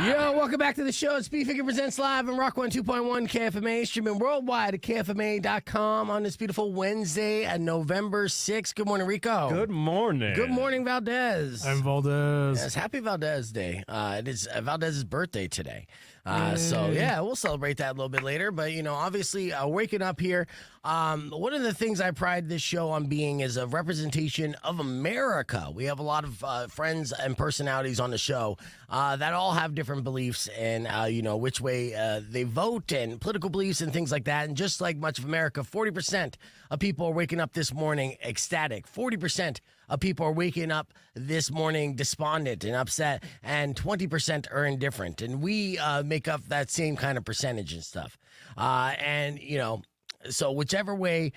Yo, welcome back to the show. It's Beefigure Presents Live on Rock 102.1 KFMA, streaming worldwide at KFMA.com on this beautiful Wednesday at November 6th. Good morning, Rico. Good morning. Good morning, Valdez. I'm Valdez. Yes, happy Valdez Day. It is Valdez's birthday today. So, yeah, we'll celebrate that a little bit later. But, you know, obviously, waking up here, one of the things I pride this show on being is a representation of America. We have a lot of friends and personalities on the show that all have different beliefs and, you know, which way they vote and political beliefs and things like that. And just like much of America, 40% of people are waking up this morning ecstatic. 40% of people are waking up this morning despondent and upset, and 20% are indifferent. And we make up that same kind of percentage and stuff. And, you know, so whichever way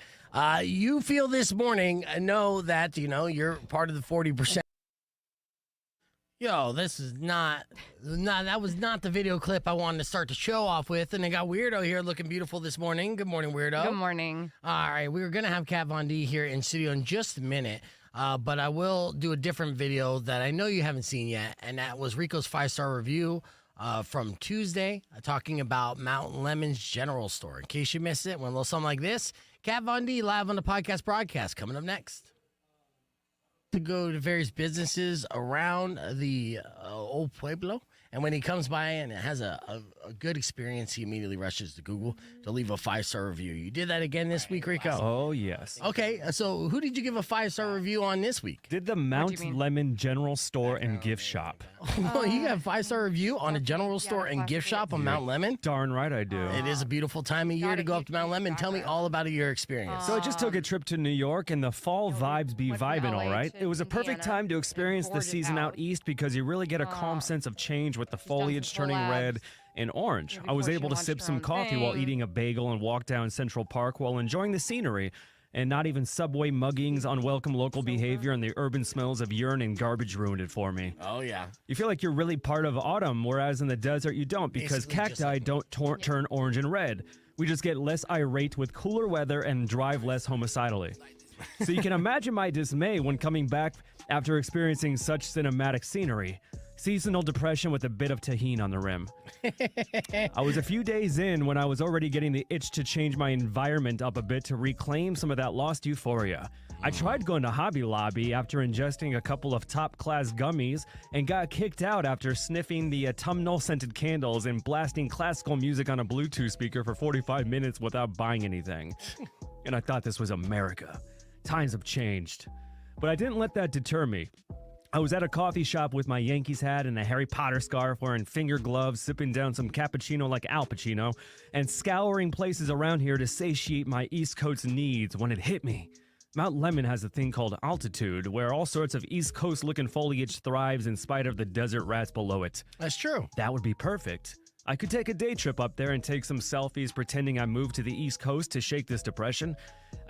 you feel this morning, know that, you know, you're part of the 40%. Yo, this is not, that was not the video clip I wanted to start the show off with. And I got Weirdo here looking beautiful this morning. Good morning, Weirdo. Good morning. All right, we were going to have Kat Von D here in studio in just a minute. But I will do a different video that I know you haven't seen yet, and that was Rico's 5-star review from Tuesday, talking about Mountain Lemon's General Store. In case you missed it, went a little something like this. Kat Von D live on the podcast broadcast coming up next. To go to various businesses around the old Pueblo. And when he comes by and has a good experience, he immediately rushes to Google to leave a 5-star review. You did that again this week, Rico? Oh, yes. Okay, so who did you give a 5-star review on this week? Did the Mount Lemon General Store and Gift Shop. Oh, you got a 5-star review on a general store and gift shop on Mount Lemon? Darn right I do. It is a beautiful time of year to go up to Mount Lemon. Tell me all about your experience. So I just took a trip to New York, and the fall vibes be vibing, all right? It was a perfect time to experience the season out east because you really get a calm sense of change with the foliage turning red and orange. I was able to sip some coffee while eating a bagel and walk down Central Park while enjoying the scenery, and not even subway muggings, unwelcome local behavior, and the urban smells of urine and garbage ruined it for me. Oh, yeah. You feel like you're really part of autumn, whereas in the desert you don't, because cacti don't turn orange and red. We just get less irate with cooler weather and drive less homicidally. So you can imagine my dismay when coming back after experiencing such cinematic scenery. Seasonal depression with a bit of tahini on the rim. I was a few days in when I was already getting the itch to change my environment up a bit to reclaim some of that lost euphoria. I tried going to Hobby Lobby after ingesting a couple of top-class gummies and got kicked out after sniffing the autumnal-scented candles and blasting classical music on a Bluetooth speaker for 45 minutes without buying anything. And I thought this was America. Times have changed. But I didn't let that deter me. I was at a coffee shop with my Yankees hat and a Harry Potter scarf, wearing finger gloves, sipping down some cappuccino like Al Pacino, and scouring places around here to satiate my East Coast needs when it hit me. Mount Lemon has a thing called altitude, where all sorts of East Coast-looking foliage thrives in spite of the desert rats below it. That's true. That would be perfect. I could take a day trip up there and take some selfies pretending I moved to the East Coast to shake this depression.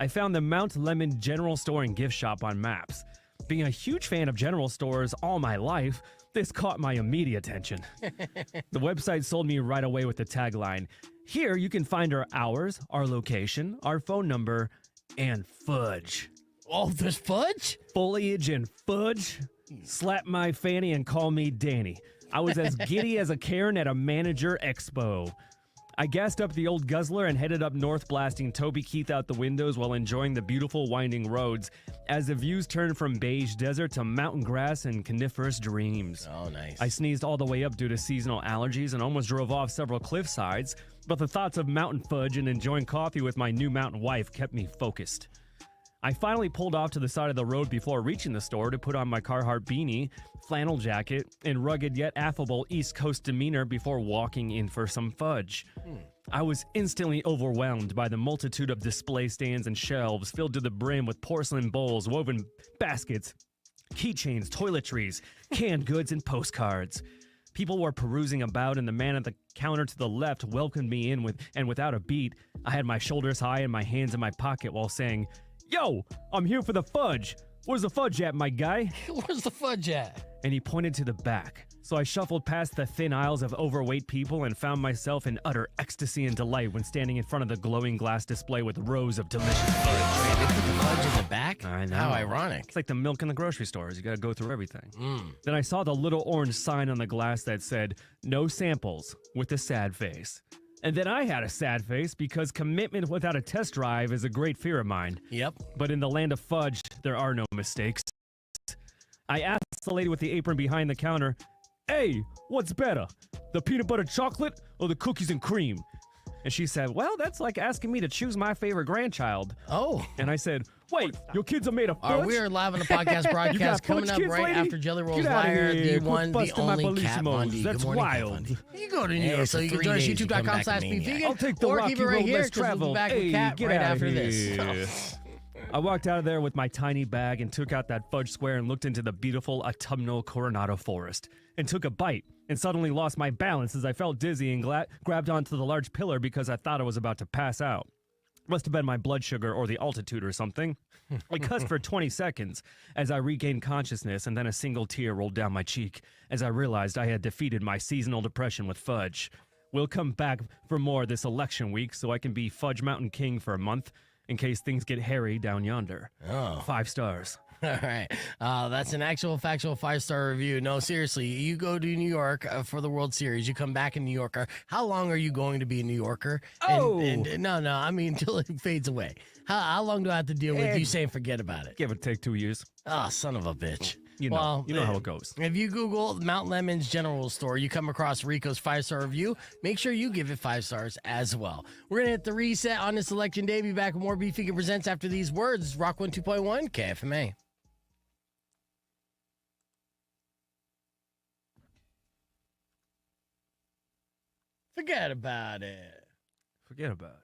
I found the Mount Lemon General Store and Gift Shop on Maps. Being a huge fan of general stores all my life, this caught my immediate attention. The website sold me right away with the tagline, "Here you can find our hours, our location, our phone number, and fudge." Oh, there's fudge? Foliage and fudge? Slap my fanny and call me Danny. I was as giddy as a Karen at a manager expo. I gassed up the old guzzler and headed up north, blasting Toby Keith out the windows while enjoying the beautiful winding roads as the views turned from beige desert to mountain grass and coniferous dreams. Oh, nice. I sneezed all the way up due to seasonal allergies and almost drove off several cliff sides, but the thoughts of mountain fudge and enjoying coffee with my new mountain wife kept me focused. I finally pulled off to the side of the road before reaching the store to put on my Carhartt beanie, flannel jacket, and rugged yet affable East Coast demeanor before walking in for some fudge. I was instantly overwhelmed by the multitude of display stands and shelves filled to the brim with porcelain bowls, woven baskets, keychains, toiletries, canned goods, and postcards. People were perusing about, and the man at the counter to the left welcomed me in without a beat. I had my shoulders high and my hands in my pocket while saying, "Yo, I'm here for the fudge. Where's the fudge at, my guy? Where's the fudge at? And he pointed to the back. So I shuffled past the thin aisles of overweight people and found myself in utter ecstasy and delight when standing in front of the glowing glass display with rows of delicious fudge. Wait, they put the fudge in the back? I know. How ironic. It's like the milk in the grocery stores. You got to go through everything. Then I saw the little orange sign on the glass that said, "No samples," with a sad face. And then I had a sad face because commitment without a test drive is a great fear of mine. Yep. But in the land of fudge, there are no mistakes. I asked the lady with the apron behind the counter, "Hey, what's better, the peanut butter chocolate or the cookies and cream?" And she said, "Well, that's like asking me to choose my favorite grandchild." Oh. And I said, "Wait, your kids are made of fudge?" We are live on the podcast broadcast coming up kids, right lady? after Jelly Rolls Get outta Wire, here. the one, Quit the busting my only Kat bellissimos. Von D. That's Good morning, Kat wild. Von D. You go to New York, so you can join us, youtube.com/bevegan. I'll take the or rocky keep it right road here, less 'cause we'll be traveled. back with Hey, Kat get right outta after here. this. I walked out of there with my tiny bag and took out that fudge square and looked into the beautiful autumnal Coronado forest and took a bite and suddenly lost my balance as I felt dizzy and grabbed onto the large pillar because I thought I was about to pass out. Must have been my blood sugar or the altitude or something. I cussed for 20 seconds as I regained consciousness, and then a single tear rolled down my cheek as I realized I had defeated my seasonal depression with fudge. We'll come back for more this election week so I can be Fudge Mountain King for a month in case things get hairy down yonder. Oh. 5 stars. All right. That's an actual factual 5-star review. No, seriously, you go to New York for the World Series. You come back in New Yorker. How long are you going to be a New Yorker? No, I mean, until it fades away. How long do I have to deal with you saying forget about it? Give or take 2 years. Oh, son of a bitch. You know how it goes. If you Google Mount Lemon's General Store, you come across Rico's 5-star review. Make sure you give it 5 stars as well. We're going to hit the reset on this election day. Be back with more Beef Vegan Presents after these words. Rock 102.1 KFMA. Forget about it. Forget about it.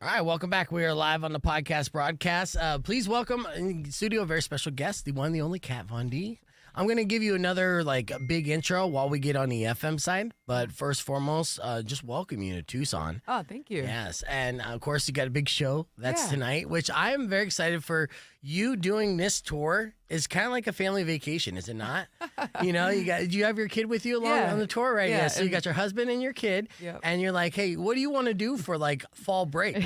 All right, welcome back. We are live on the podcast broadcast. Please welcome in studio a very special guest, the one, the only Kat Von D. I'm going to give you another big intro while we get on the FM side. But first foremost, just welcome you to Tucson. Oh, thank you. Yes, and of course you got a big show that's tonight, which I am very excited for. You doing this tour is kind of like a family vacation, is it not? Do you have your kid with you along on the tour, right? Yeah. So you got your husband and your kid, and you're like, hey, what do you want to do for fall break?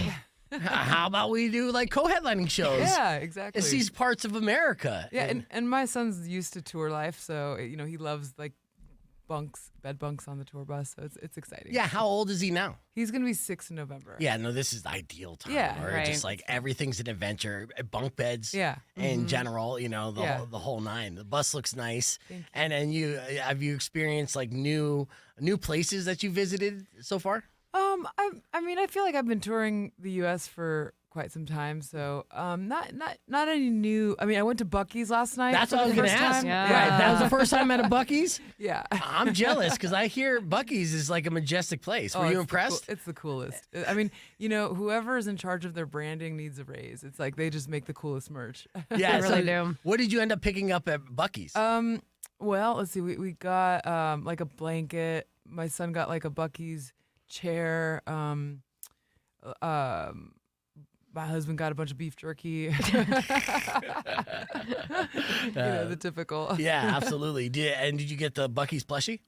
How about we do co-headlining shows? Yeah, exactly. It's these parts of America. Yeah, and my son's used to tour life, so he loves bed bunks on the tour bus, so it's exciting. Yeah, how old is he now? He's gonna be 6 in November. Yeah, no, this is the ideal time. Yeah, where right. just everything's an adventure, bunk beds. Yeah. In general, the whole nine. The bus looks nice. Thank you. And then have you experienced new places that you visited so far? I feel like I've been touring the U.S. for quite some time, so not any new. I went to Buc-ee's last night. That's what I was going to ask. Yeah. Right, that was the first time at a Buc-ee's? Yeah. I'm jealous because I hear Buc-ee's is like a majestic place. Were you impressed? It's the coolest. Whoever is in charge of their branding needs a raise. It's like they just make the coolest merch. Yeah, They really do. What did you end up picking up at Buc-ee's? Well, let's see. We got a blanket. My son got a Buc-ee's chair. My husband got a bunch of beef jerky. The typical. Yeah, absolutely. Did you get the Buc-ee's plushie?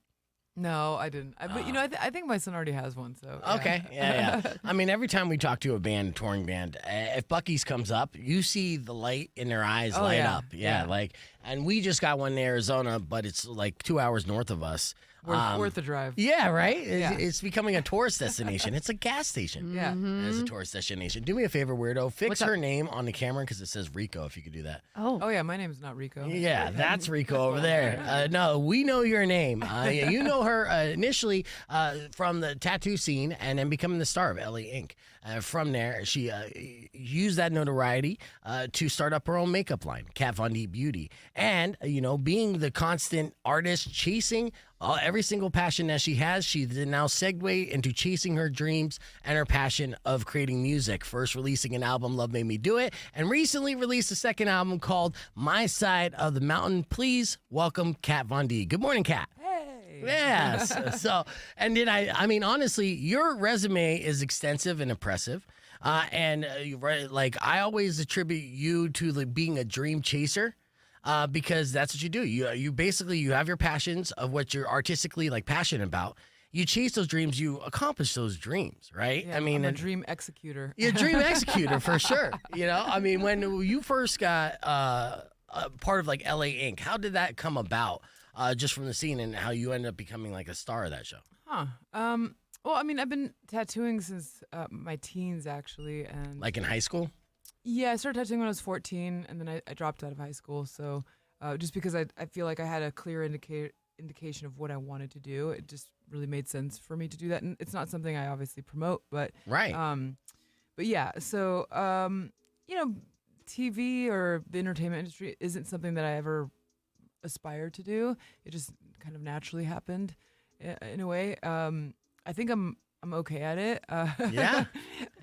No, I didn't. But I think my son already has one. So yeah. Okay, yeah. Every time we talk to a touring band, if Buc-ee's comes up, you see the light in their eyes light up. Yeah, and we just got one in Arizona, but it's 2 hours north of us. Worth the drive. Yeah, right? Yeah. It's becoming a tourist destination. It's a gas station. Yeah. It's a tourist destination. Do me a favor, weirdo. Fix her name on the camera because it says Rico, if you could do that. Oh yeah, my name's not Rico. Yeah, that's Rico over there. No, we know your name. You know her initially from the tattoo scene and then becoming the star of LA Inc. From there, she used that notoriety to start up her own makeup line, Kat Von D Beauty. And, being the constant artist chasing every single passion that she has, she then now segued into chasing her dreams and her passion of creating music. First releasing an album, Love Made Me Do It, and recently released a second album called My Side of the Mountain. Please welcome Kat Von D. Good morning, Kat. Hey. Yes. So, and then honestly, your resume is extensive and impressive. And right, like I always attribute you to being a dream chaser. Because that's what you do. You basically you have your passions of what you're artistically like passionate about. You chase those dreams, you accomplish those dreams, right? Yeah, I mean, I'm a dream executor. you're a dream executor for sure. You know, I mean, when you first got part of like LA Inc., how did that come about? Just from the scene and how you ended up becoming like a star of that show. Huh. Well, I mean, I've been tattooing since my teens, actually, and Like in high school? yeah, I started tattooing when I was 14, and then I dropped out of high school. So just because I feel like I had a clear indication of what I wanted to do, it just really made sense for me to do that. And it's not something I obviously promote, but Right. but yeah. So you know, TV or the entertainment industry isn't something that I ever aspired to do. It just kind of naturally happened in a way. I think I'm okay at it. Yeah.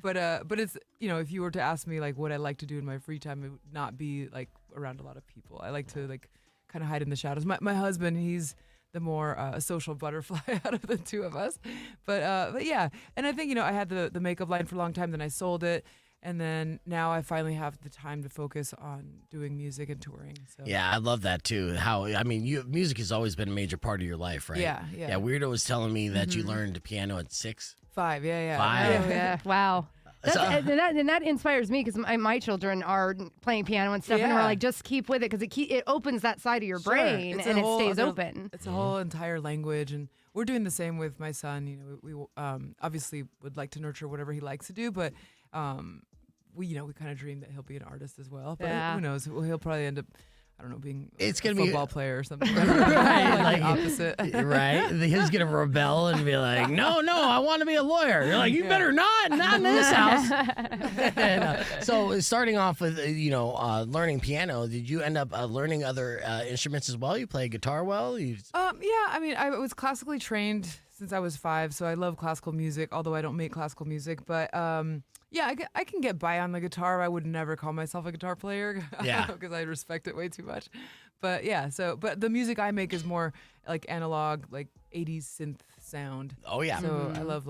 But it's, you know, if you were to ask me like what I like to do in my free time, it would not be like around a lot of people. I like to like kind of hide in the shadows. My husband, he's the more social butterfly out of the two of us. But yeah, and I think, you know, I had the makeup line for a long time, then I sold it. And then now I finally have the time to focus on doing music and touring. So Yeah, I love that too. How I mean, music has always been a major part of your life, right? Yeah. Yeah, Weirdo was telling me that you learned piano at 6. 5, yeah. 5. Oh, yeah. Wow. So- And that inspires me because my children are playing piano and stuff, and we're Yeah. like, just keep with it because it opens that side of your brain It's and a it whole stays other- open. It's a whole entire language, and we're doing the same with my son. You know, we obviously would like to nurture whatever he likes to do, but we kind of dream that he'll be an artist as well. But Yeah. who knows? Well, he'll probably end up, I don't know, being It's a gonna be- football player or something. Right, like like- the opposite. Right? He's gonna rebel and be like, no, I want to be a lawyer. You're like, you better not in this house. And, so starting off with learning piano, did you end up learning other instruments as well? You play guitar well? Yeah, I mean, I was classically trained since I was 5, so I love classical music, although I don't make classical music. But yeah, I can get by on the guitar. I would never call myself a guitar player Yeah. because I respect it way too much. But yeah, but the music I make is more like analog, like 80s synth sound. Oh yeah. So I love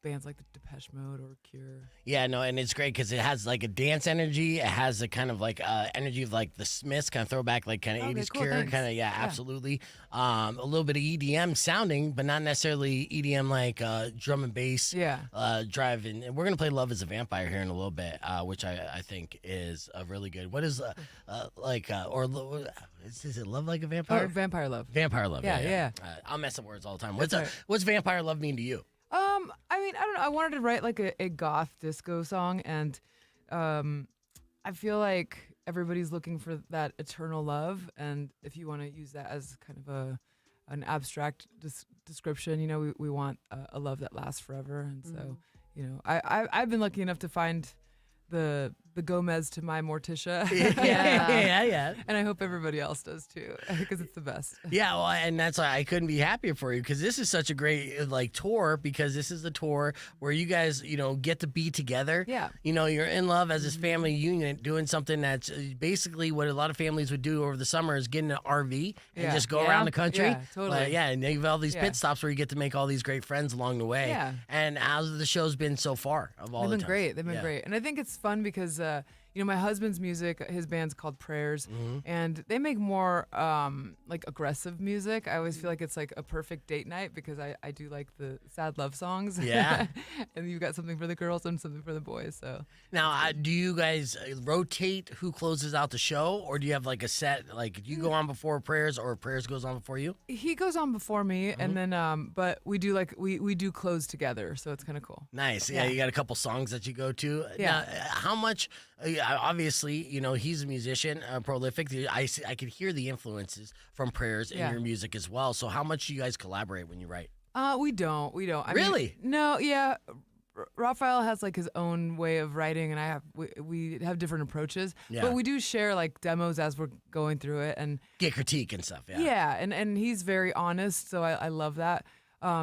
bands like the Depeche Mode or Cure. Yeah, no, and it's great because it has like a dance energy. It has a kind of like energy of like the Smiths, kind of throwback, like kind of Okay, 80s cool, Cure, thanks. kind of, yeah, absolutely. A little bit of EDM sounding, but not necessarily EDM like drum and bass Yeah. drive. And we're going to play Love is a Vampire here in a little bit, which I think is really good. What is is it Love Like a Vampire? Oh, Vampire Love. Vampire Love. Yeah. I'll mess up words all the time. That's all right. What's Vampire Love mean to you? I mean, I don't know. I wanted to write like a goth disco song, and I feel like everybody's looking for that eternal love, and if you want to use that as kind of an abstract description, we want a love that lasts forever, and so I've been lucky enough to find the Gomez to my Morticia. Yeah. And I hope everybody else does too, because it's the best. Yeah, well, and that's why I couldn't be happier for you because this is such a great like tour because this is the tour where you guys, get to be together. Yeah. You're in love as this family unit doing something that's basically what a lot of families would do over the summer is get in an RV and Yeah. just go Yeah. around the country. Yeah, totally. Yeah, and you have all these Yeah. pit stops where you get to make all these great friends along the way. Yeah. And how's the show's been so far of all They've the been times? great. They've been Yeah. great. And I think it's fun because, my husband's music, his band's called Prayers, and they make more like aggressive music. I always feel like it's like a perfect date night because I do like the sad love songs. Yeah. And you've got something for the girls and something for the boys. So Now, do you guys rotate who closes out the show, or do you have like a set? Like, do you go on before Prayers, or Prayers goes on before you? he goes on before me, and then but we do we do close together, so it's kind of cool. Nice. Yeah, Yeah. you got a couple songs that you go to. Yeah. Now, how much? Obviously, he's a musician, prolific. I could hear the influences from Prayers in Yeah. your music as well. So, how much do you guys collaborate when you write? We don't. I mean, Really? no. Yeah. Raphael has like his own way of writing, and we have different approaches. Yeah. But we do share like demos as we're going through it, and Get critique and stuff. Yeah. yeah, and he's very honest, so I love that.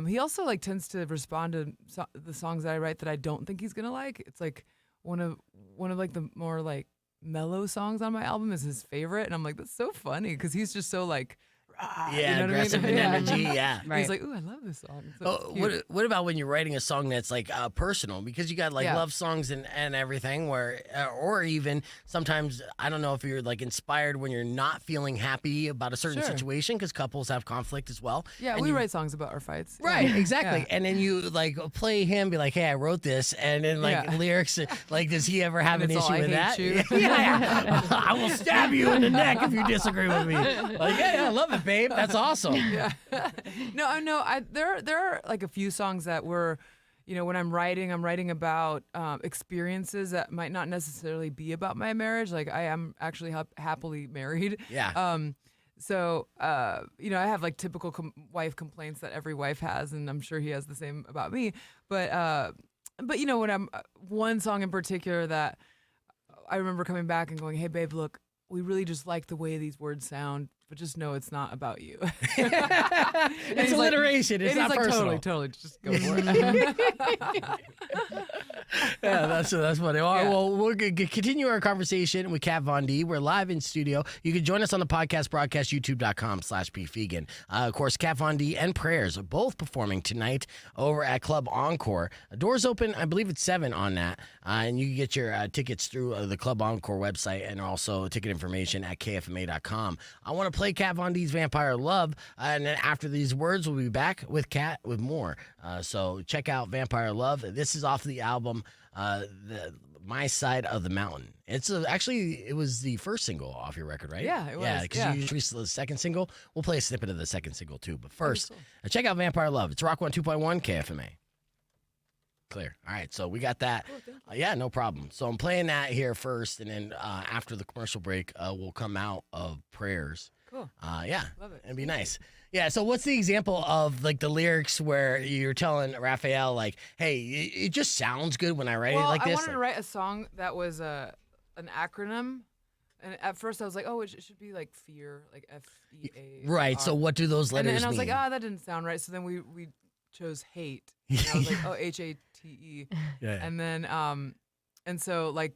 He also like tends to respond to the songs that I write that I don't think he's gonna like. It's like one of like the more like mellow songs on my album is his favorite, and I'm like, that's so funny because he's just so like Yeah, you know what I aggressive mean? in Yeah. energy. Yeah. And he's like, ooh, I love this song. So Oh, it's cute. what about when you're writing a song that's like personal, because you got like Yeah. love songs and everything, where or even sometimes I don't know if you're like inspired when you're not feeling happy about a certain Sure. situation, because couples have conflict as well. Yeah, and we you- write songs about our fights. Right, Yeah. exactly. Yeah. And then you like play him, be like, "Hey, I wrote this," and then like Yeah. lyrics, like, does he ever have And an it's all, issue "I with that? hate you." Yeah, I will stab you in the neck if you disagree with me. Like, yeah, I love it, babe. That's awesome. Yeah. No. There are like a few songs that were, when I'm writing about experiences that might not necessarily be about my marriage. Like I am actually happily married. Yeah. So, I have like typical wife complaints that every wife has, and I'm sure he has the same about me. But when I'm one song in particular that I remember coming back and going, "Hey, babe, look, we really just like the way these words sound, but just know it's not about you." It's alliteration. It's and not he's like, personal. Totally, just go for it. Yeah, that's funny. All right, Yeah. well, we'll continue our conversation with Kat Von D. We're live in studio. You can join us on the podcast broadcast, youtube.com/bvegan. Of course, Kat Von D and Prayers are both performing tonight over at Club Encore. Doors open, I believe it's 7 on that. And you can get your tickets through the Club Encore website, and also ticket information at kfma.com. I want to play Kat Von D's Vampire Love, and then after these words, we'll be back with Kat with more. So check out Vampire Love. This is off the album My Side of the Mountain. It's actually, it was the first single off your record, right? Yeah, it was, Yeah, because yeah. you released the second single. We'll play a snippet of the second single too. But first, cool. check out Vampire Love. It's Rock 102.1 KFMA. Clear. All right, so we got that. Yeah, no problem. So I'm playing that here first, and then after the commercial break, we'll come out of Prayers. Cool. Yeah, Love it. It'd be nice. Yeah, so what's the example of like the lyrics where you're telling Raphael like, "Hey, it just sounds good when I write it like I this"? wanted to write a song that was an acronym, and at first I was like, oh, it should be like fear, like FEA. Right. So what do those letters and I was mean? like, that didn't sound right. So then we chose hate. And I was like, oh, HATE. Yeah. And then and so like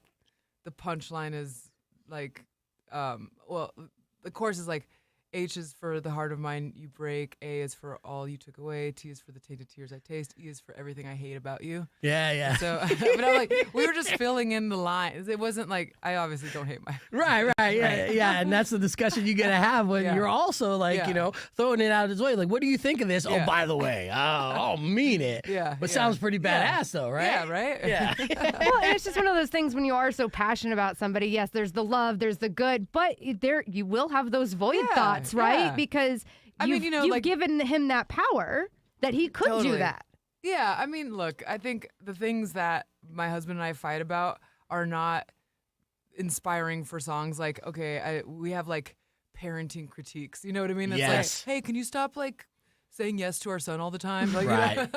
the punchline is like the chorus is like, H is for the heart of mine you break, A is for all you took away, T is for the tainted tears I taste, E is for everything I hate about you. Yeah. So, but I'm like, we were just filling in the lines. It wasn't like, I obviously don't hate my. Right, yeah, and that's the discussion you gotta have when Yeah. you're also like, Yeah. throwing it out his way. Like, what do you think of this? Oh, Yeah. by the way, I'll mean it. Yeah, but yeah. sounds pretty Yeah. badass though, right? Yeah, right? Yeah. Well, and it's just one of those things when you are so passionate about somebody. Yes, there's the love, there's the good, but there you will have those void Yeah, thoughts, right? yeah. Because I mean, you've like- given him that power that he could do Totally. that. Yeah, I mean, look, I think the things that my husband and I fight about are not inspiring for songs. Like, okay, we have like parenting critiques. You know what I mean? It's Yes. like, hey, can you stop like saying yes to our son all the time? Like, Right.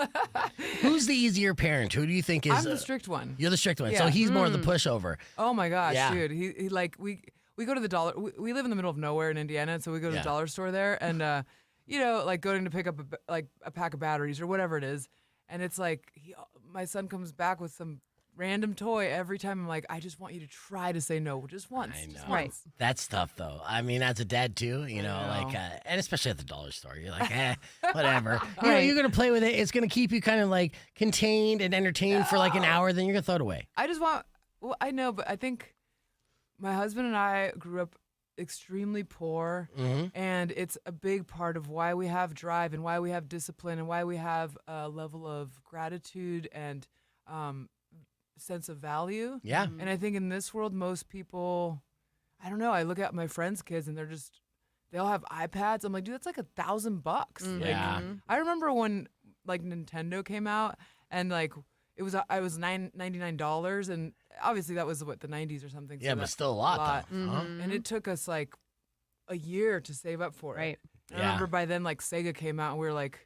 Who's the easier parent? Who do you think is? I'm the strict one. You're the strict one, so Yeah. he's more the pushover. Oh my gosh, Yeah. dude. He like we go to the dollar. We live in the middle of nowhere in Indiana, so we go to Yeah. the dollar store there, and like going to pick up a pack of batteries or whatever it is, and it's like my son comes back with some random toy every time. I'm like, I just want you to try to say no just once. I Just know. Right. once. That's tough though. I mean, as a dad too, like, and especially at the dollar store, you're like, whatever. Right. You're gonna play with it. It's gonna keep you kind of like contained and entertained for like an hour. Then you're gonna throw it away. I just want. Well, I know, but I think my husband and I grew up extremely poor, and it's a big part of why we have drive and why we have discipline and why we have a level of gratitude and sense of value. Yeah. And I think in this world, most people, I don't know, I look at my friends' kids and they all have iPads. I'm like, dude, that's like $1,000. Like, Yeah. I remember when like Nintendo came out and like I was $99, and obviously that was what, the 90s or something. Yeah, so but that's still a lot, though. Huh? And it took us like a year to save up for it. Right. I Yeah. remember by then like Sega came out and we were like,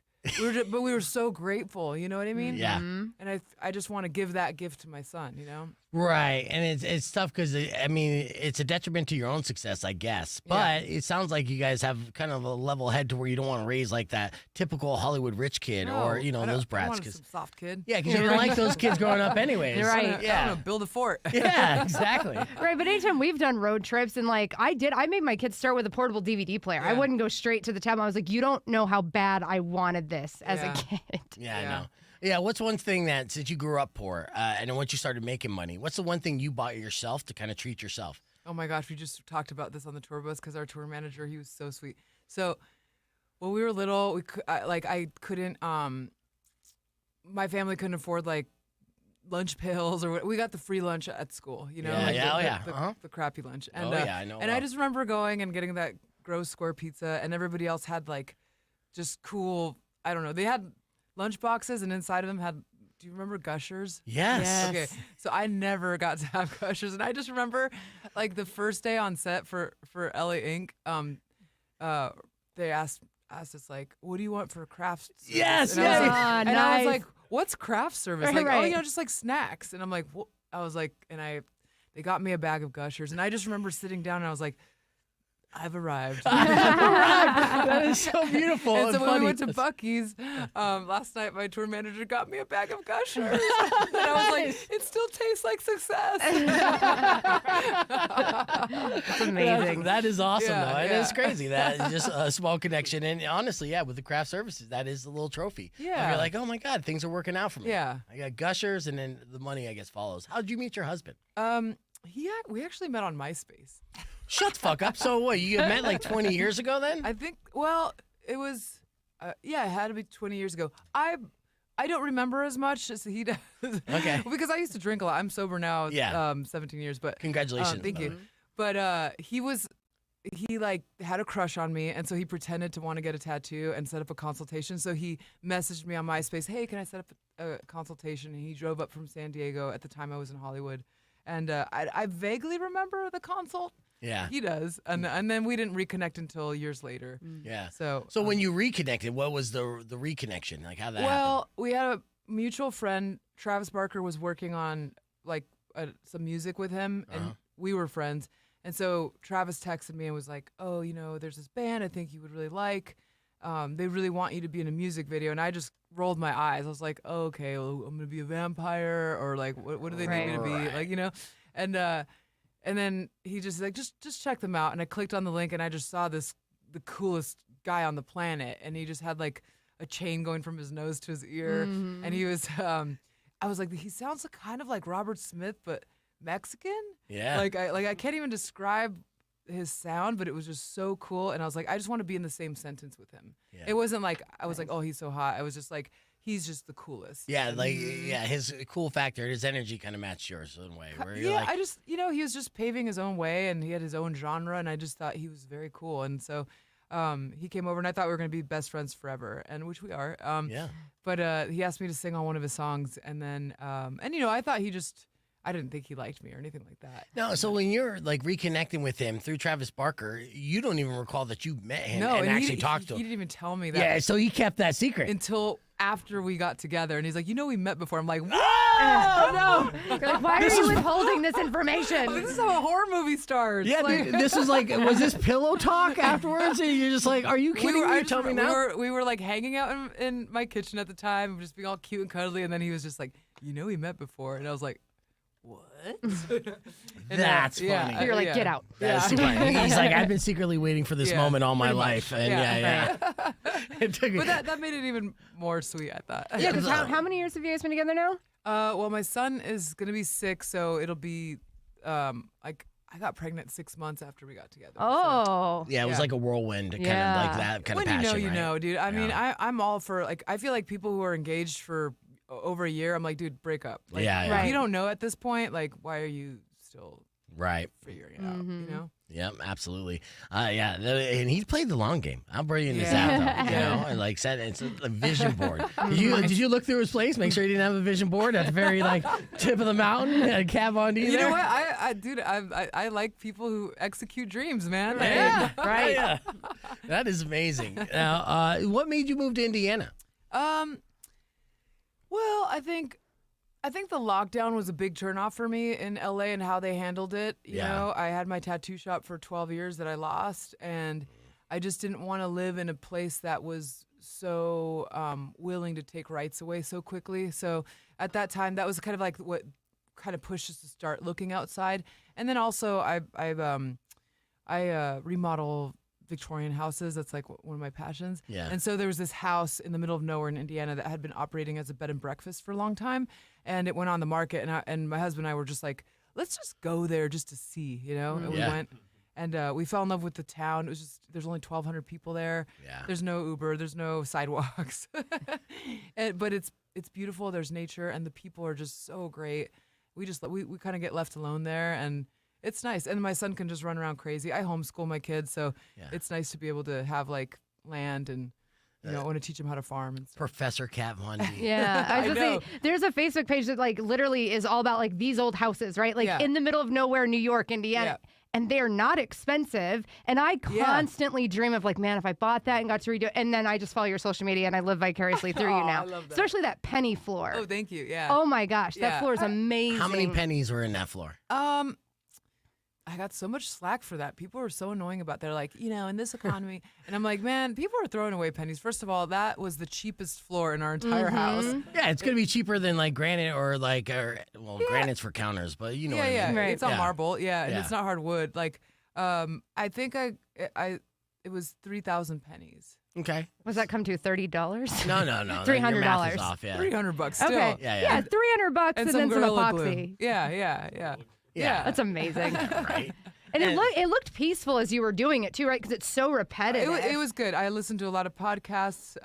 but we were so grateful. You know what I mean? Yeah. And I just want to give that gift to my son. You know. Right, and it's tough because I mean it's a detriment to your own success, I guess. But it sounds like you guys have kind of a level head to where you don't want to raise like that typical Hollywood rich kid or those brats. I wanted some soft kid. Yeah, because you didn't like those kids growing up, anyways. You're right. Yeah, I want to build a fort. yeah, exactly. Right, but anytime we've done road trips and like I made my kids start with a portable DVD player. I wouldn't go straight to the tab. I was like, you don't know how bad I wanted this as a kid. Yeah, I know. Yeah, what's one thing that since you grew up poor and then once you started making money, what's the one thing you bought yourself to kind of treat yourself? Oh my gosh, we just talked about this on the tour bus because our tour manager, he was so sweet. So when we were little, I couldn't. My family couldn't afford like lunch pails or we got the free lunch at school. You know, the crappy lunch. And, I know. And I just remember going and getting that gross square pizza, and everybody else had like just cool. I don't know. They had lunch boxes, and inside of them had. Do you remember Gushers? Yes. Okay, so I never got to have Gushers, and I just remember, like the first day on set for LA Inc. They asked us like, "What do you want for craft service?" Yes, and I nice. was like, "What's craft service?" Like, Right. just like snacks. And I'm like, what? I was like, they got me a bag of Gushers, and I just remember sitting down, and I was like, I've arrived. That is so beautiful. And so when funny. we went to Buc-ee's last night, my tour manager got me a bag of Gushers. And I was like, it still tastes like success. It's amazing. That is awesome, Yeah, though. It yeah. is crazy. That is just a small connection. And honestly, with the craft services, that is a little trophy. Yeah. You're like, oh my God, things are working out for me. Yeah. I got Gushers, and then the money, I guess, follows. How'd you meet your husband? We actually met on MySpace. Shut the fuck up. So what, you met like 20 years ago then? I think, well, it was, it had to be 20 years ago. I don't remember as much as he does. Okay. Because I used to drink a lot. I'm sober now, 17 years. But Congratulations. thank you. But he like had a crush on me, and so he pretended to want to get a tattoo and set up a consultation. So he messaged me on MySpace, "Hey, can I set up a consultation?" And he drove up from San Diego. At the time I was in Hollywood. And I vaguely remember the consult. Yeah. He does. And then we didn't reconnect until years later. Yeah. So when you reconnected, what was the reconnection? Like how that happened? Well, we had a mutual friend, Travis Barker, was working on like some music with him, and we were friends. And so Travis texted me and was like, "Oh, there's this band I think you would really like. They really want you to be in a music video." And I just rolled my eyes. I was like, "Oh, okay, well, I'm gonna be a vampire, or like, what do they need me to be, like, And then he just like, just check them out. And I clicked on the link, and I just saw the coolest guy on the planet, and he just had like a chain going from his nose to his ear, and he was, I was like, he sounds kind of like Robert Smith, but Mexican. Yeah. Like I can't even describe his sound, but it was just so cool. And I was like, I just want to be in the same sentence with him. Yeah. It wasn't like I was like, oh, he's so hot. I was just like, he's just the coolest. Yeah, like his cool factor, his energy kind of matched yours in a way. Where you're like, I just he was just paving his own way, and he had his own genre, and I just thought he was very cool. And so he came over, and I thought we were gonna be best friends forever, and which we are. yeah. But he asked me to sing on one of his songs, and then I thought I didn't think he liked me or anything like that. No, so when you're like reconnecting with him through Travis Barker, you don't even recall that you met him and actually talked to him. He didn't even tell me that. Yeah, so he kept that secret. Until after we got together, and he's like, we met before. I'm like, what? Oh, no. You're like, why are you withholding this information? This is how a horror movie starts. Yeah, dude, this was like, was this pillow talk afterwards? And you're just like, are you kidding me? Tell me now. We were like hanging out in my kitchen at the time, just being all cute and cuddly, and then he was just like, we met before. And I was like, what? That's funny. You're like, get out. That's funny. He's like, I've been secretly waiting for this moment all my life. And yeah. It took but that made it even more sweet, I thought. Yeah, because how many years have you guys been together now? Well, my son is going to be 6, so it'll be like I got pregnant 6 months after we got together. Oh. Yeah, it was like a whirlwind, kind of like that kind of passion. When you know, right? dude. I mean, I'm all for, like, I feel like people who are engaged for over a year, I'm like, dude, break up. Like, yeah. If you don't know at this point, like, why are you still figuring it out, you know? Yeah, absolutely. And he played the long game. How brilliant is that, though? And like said, it's a vision board. Did you look through his place? Make sure he didn't have a vision board at the very like tip of the mountain. A cab on you. You know what? I like people who execute dreams, man. Right. Yeah. That is amazing. Now, what made you move to Indiana? Well, I think I think the lockdown was a big turnoff for me in LA and how they handled it. You know, I had my tattoo shop for 12 years that I lost, and I just didn't want to live in a place that was so willing to take rights away so quickly. So at that time, that was kind of like what kind of pushed us to start looking outside. And then also, I remodel Victorian houses. That's like one of my passions. Yeah. And so there was this house in the middle of nowhere in Indiana that had been operating as a bed and breakfast for a long time, and it went on the market. And my husband and I were just like, let's just go there just to see, you know. And we went, and we fell in love with the town. It was just there's only 1,200 people there. Yeah. There's no Uber. There's no sidewalks. But it's beautiful. There's nature, and the people are just so great. We kind of get left alone there, and it's nice. And my son can just run around crazy. I homeschool my kids, so it's nice to be able to have like land and, you know, I want to teach them how to farm and stuff. Professor Kat Von D. Yeah, I was gonna say, there's a Facebook page that like literally is all about like these old houses, right? Like in the middle of nowhere, New York, Indiana. Yeah. And they're not expensive. And I constantly dream of like, man, if I bought that and got to redo it. And then I just follow your social media and I live vicariously through you now. I love that. Especially that penny floor. Oh, thank you. Yeah. Oh my gosh, that floor is amazing. How many pennies were in that floor? I got so much slack for that. People are so annoying about. They're like, you know, in this economy, and I'm like, man, people are throwing away pennies. First of all, that was the cheapest floor in our entire house. Yeah, it's gonna be cheaper than like granite or granite's for counters, but you know what I mean. Right. It's on marble. Yeah, and it's not hardwood. Like, I think it was 3,000 pennies. Okay. Was that come to $30? No. $300. Your math is off, yeah. $300 still. Okay. Yeah. $300 and then some Gorilla epoxy. Glue. Yeah. That's amazing. Right. And it looked peaceful as you were doing it too, right? Because it's so repetitive. It was good. I listened to a lot of podcasts.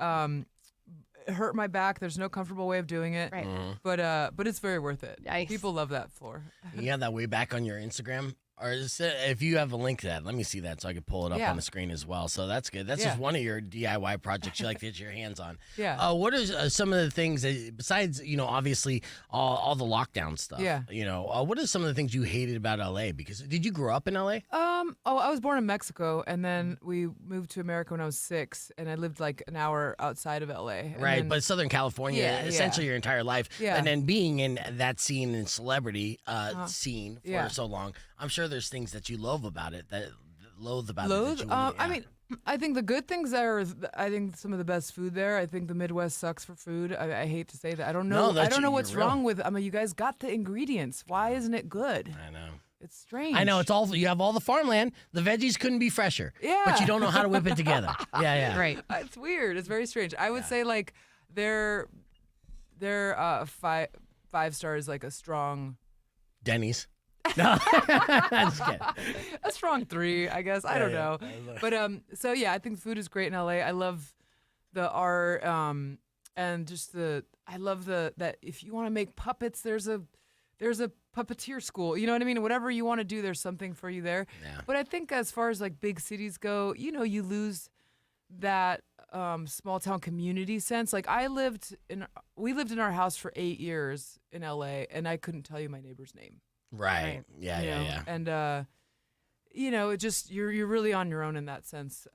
It hurt my back. There's no comfortable way of doing it. Right. But it's very worth it. Nice. People love that floor. You have that way back on your Instagram? Or if you have a link to that, let me see that so I can pull it up on the screen as well. So that's good. That's just one of your DIY projects you like to get your hands on. Yeah. What are some of the things that, besides, you know, obviously all the lockdown stuff? Yeah. You know, what are some of the things you hated about LA? Because did you grow up in LA? I was born in Mexico, and then we moved to America when I was 6, and I lived like an hour outside of LA. And Right, then, but Southern California, essentially your entire life. Yeah. And then being in that scene and celebrity scene for so long, I'm sure there's things that you loathe about it. That you I mean, I think the good things are. I think some of the best food there. I think the Midwest sucks for food. I hate to say that. I don't know. No, I don't know what's you're real. wrong with. I mean, you guys got the ingredients. Why isn't it good? I know. It's strange. I know, it's all you have all the farmland. The veggies couldn't be fresher. Yeah. But you don't know how to whip it together. Yeah. Right. It's weird. It's very strange. I would say like their 5 stars like a strong. Denny's. No, I'm just kidding. A strong 3, I guess. I don't know. But so yeah, I think food is great in LA. I love the art and just I love that if you want to make puppets, there's a puppeteer school. You know what I mean? Whatever you want to do, there's something for you there. Yeah. But I think as far as like big cities go, you know, you lose that small town community sense. Like we lived in our house for 8 years in LA, and I couldn't tell you my neighbor's name. Right. Yeah. And you know, it just you're really on your own in that sense.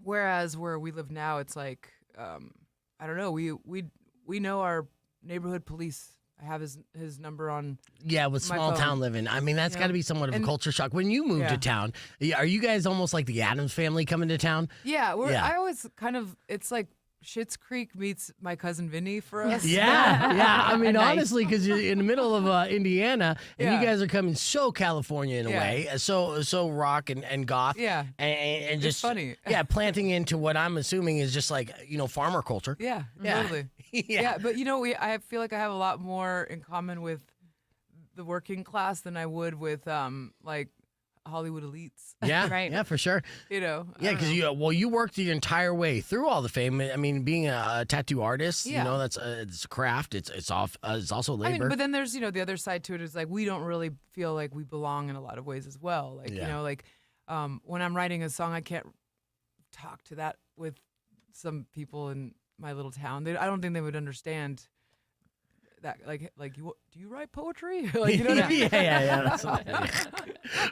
Whereas where we live now, it's like I don't know. We know our neighborhood police. I have his number on. Yeah, with my small phone. town living, I mean that's got to be somewhat of a culture shock. When you moved to town, are you guys almost like the Addams family coming to town? Yeah, I always kind of. It's like Schitt's Creek meets My Cousin Vinny for us. Yeah. I mean, Nice. honestly, because you're in the middle of Indiana, and you guys are coming so California in a way, so rock and goth. Yeah. And just funny. Yeah, planting into what I'm assuming is just like farmer culture. Yeah, Yeah. totally. Yeah. But you know, I feel like I have a lot more in common with the working class than I would with like Hollywood elites. Yeah, Right. Yeah, for sure. You know. Yeah, because you worked your entire way through all the fame. I mean, being a tattoo artist, you know, that's it's a craft. It's also labor. I mean, but then there's the other side to it is like we don't really feel like we belong in a lot of ways as well. Like you know, like when I'm writing a song, I can't talk to that with some people in my little town. I don't think they would understand that do you write poetry? Like, you know what I mean? yeah. That's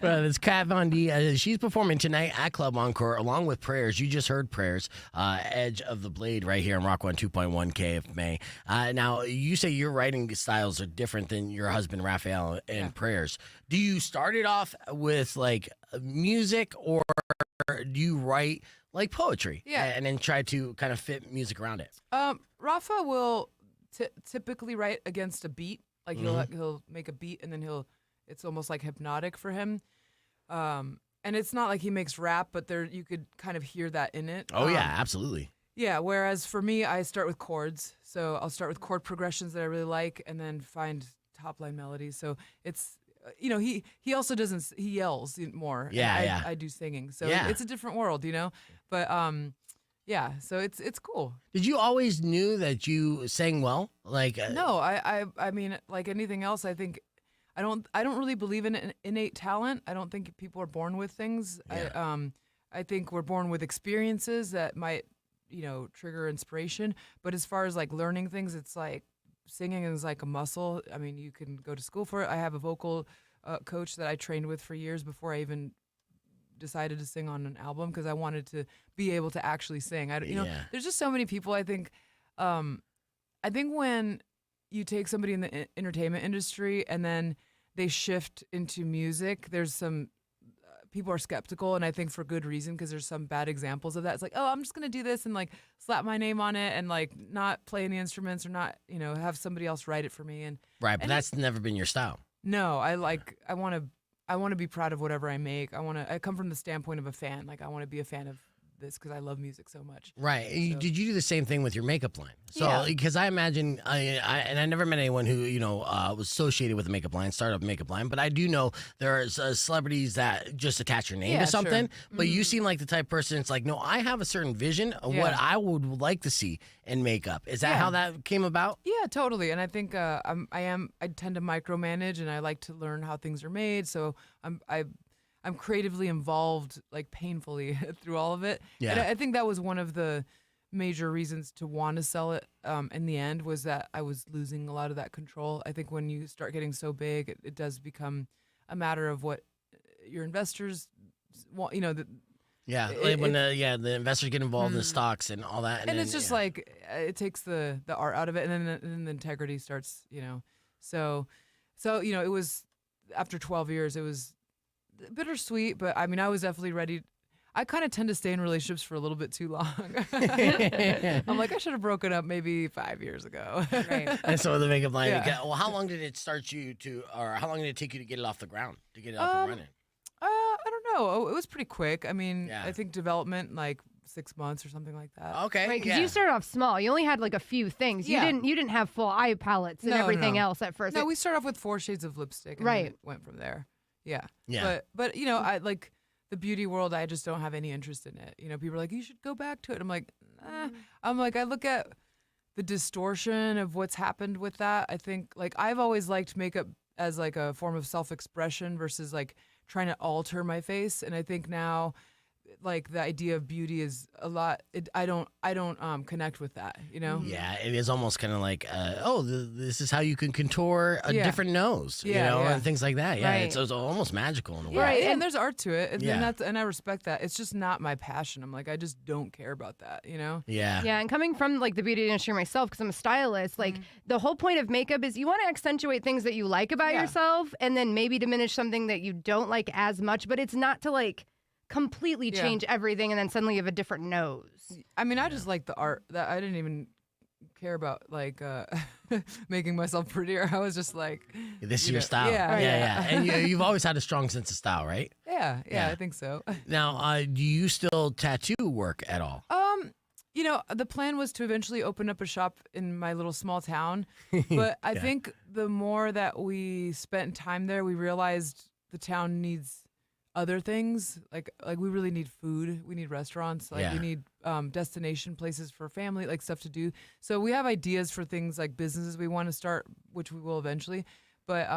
well, it's Kat Von D. She's performing tonight at Club Encore along with Prayers. You just heard Prayers, Edge of the Blade right here on Rock 102.1 KFMA. Now, you say your writing styles are different than your husband, Raphael, and Prayers. Do you start it off with like music, or do you write like poetry and then try to kind of fit music around it? Rafa will typically write against a beat. Like he'll make a beat and then it's almost like hypnotic for him. And it's not like he makes rap, but you could kind of hear that in it. Oh yeah, absolutely. Yeah, whereas for me, I start with chords. So I'll start with chord progressions that I really like and then find top line melodies. So it's, he also he yells more. Yeah, I do singing. So it's a different world, But yeah, so it's cool. Did you always knew that you sang well? Like no, I mean, like anything else, I think I don't really believe in innate talent. I don't think people are born with things. Yeah. I think we're born with experiences that might, trigger inspiration. But as far as like learning things, it's like singing is like a muscle. I mean, you can go to school for it. I have a vocal coach that I trained with for years before I even decided to sing on an album because I wanted to be able to actually sing. There's just so many people. I think when you take somebody in the entertainment industry and then they shift into music, there's some people are skeptical, and I think for good reason because there's some bad examples of that. It's like, oh, I'm just gonna do this and like slap my name on it and like not play any instruments or not, have somebody else write it for me. Right, but that's never been your style. No, I want to be proud of whatever I make. I come from the standpoint of a fan. Like I want to be a fan of this because I love music so much. Right. So. Did you do the same thing with your makeup line? So, because I imagine, I never met anyone who, was associated with a makeup line, started a makeup line, but I do know there's celebrities that just attach your name to something. Sure. But you seem like the type of person, it's like, no, I have a certain vision of what I would like to see in makeup. Is that how that came about? Yeah, totally. And I think I tend to micromanage and I like to learn how things are made. So I'm creatively involved, like painfully through all of it. Yeah. And I think that was one of the major reasons to want to sell it in the end was that I was losing a lot of that control. I think when you start getting so big, it does become a matter of what your investors want, when the investors get involved in stocks and all that. And it's just like, it takes the art out of it and then the integrity starts, So, it was, after 12 years, it was bittersweet, but I mean, I was definitely ready. I kind of tend to stay in relationships for a little bit too long. I'm like, I should have broken up maybe 5 years ago. Right. And so the makeup line. Yeah. Well, how long did it how long did it take you to get it off the ground, to get it up and running? I don't know. It was pretty quick. I mean, I think development like 6 months or something like that. Okay. Right, because you started off small. You only had like a few things. You didn't have full eye palettes and everything else at first. No, we started off with 4 shades of lipstick and then it went from there. Yeah. But I like the beauty world, I just don't have any interest in it. People are like, you should go back to it. I'm like, I look at the distortion of what's happened with that. I think like I've always liked makeup as like a form of self-expression versus like trying to alter my face. And I think now like the idea of beauty is a lot. I don't connect with that. Yeah, it is almost kind of like, this is how you can contour a different nose, and things like that. Yeah, right. it's almost magical in a way. Right, and there's art to it, and I respect that. It's just not my passion. I'm like, I just don't care about that. Yeah. Yeah, and coming from like the beauty industry myself, because I'm a stylist, like the whole point of makeup is you want to accentuate things that you like about yourself, and then maybe diminish something that you don't like as much. But it's not to like completely change everything and then suddenly you have a different nose. I mean, I just like the art. That I didn't even care about like making myself prettier. I was just like, this is your style. Yeah. And you've always had a strong sense of style, right? Yeah, I think so. Now, do you still tattoo work at all? The plan was to eventually open up a shop in my little small town, but I think the more that we spent time there, we realized the town needs other things. Like we really need food. We need restaurants. We need destination places for family, like stuff to do. So we have ideas for things like businesses we want to start, which we will eventually. But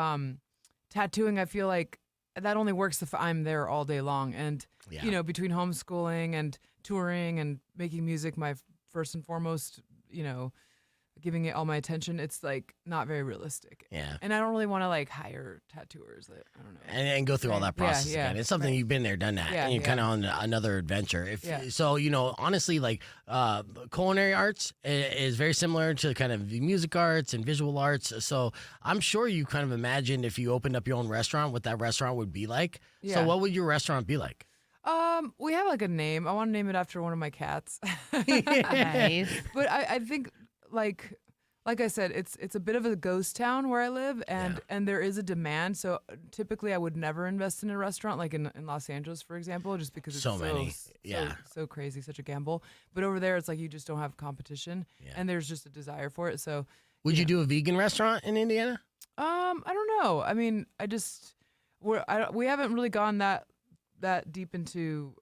tattooing, I feel like that only works if I'm there all day long. And, between homeschooling and touring and making music my first and foremost, giving it all my attention, it's like not very realistic. Yeah. And I don't really want to like hire tattooers. I don't know. And go through all that process Yeah, again. It's something you've been there, done that, Yeah, and you're yeah. kind of on another adventure. Yeah. So, honestly, like culinary arts is very similar to kind of the music arts and visual arts. So I'm sure you kind of imagined if you opened up your own restaurant, what that restaurant would be like. Yeah. So what would your restaurant be like? We have like a name. I want to name it after one of my cats. Nice. But I think like I said, it's a bit of a ghost town where I live, and there is a demand. So typically, I would never invest in a restaurant like in Los Angeles, for example, just because it's So many. so crazy, such a gamble. But over there, it's like you just don't have competition, Yeah. and there's just a desire for it. So Would you do a vegan restaurant in Indiana? I don't know. I mean, we haven't really gone that deep into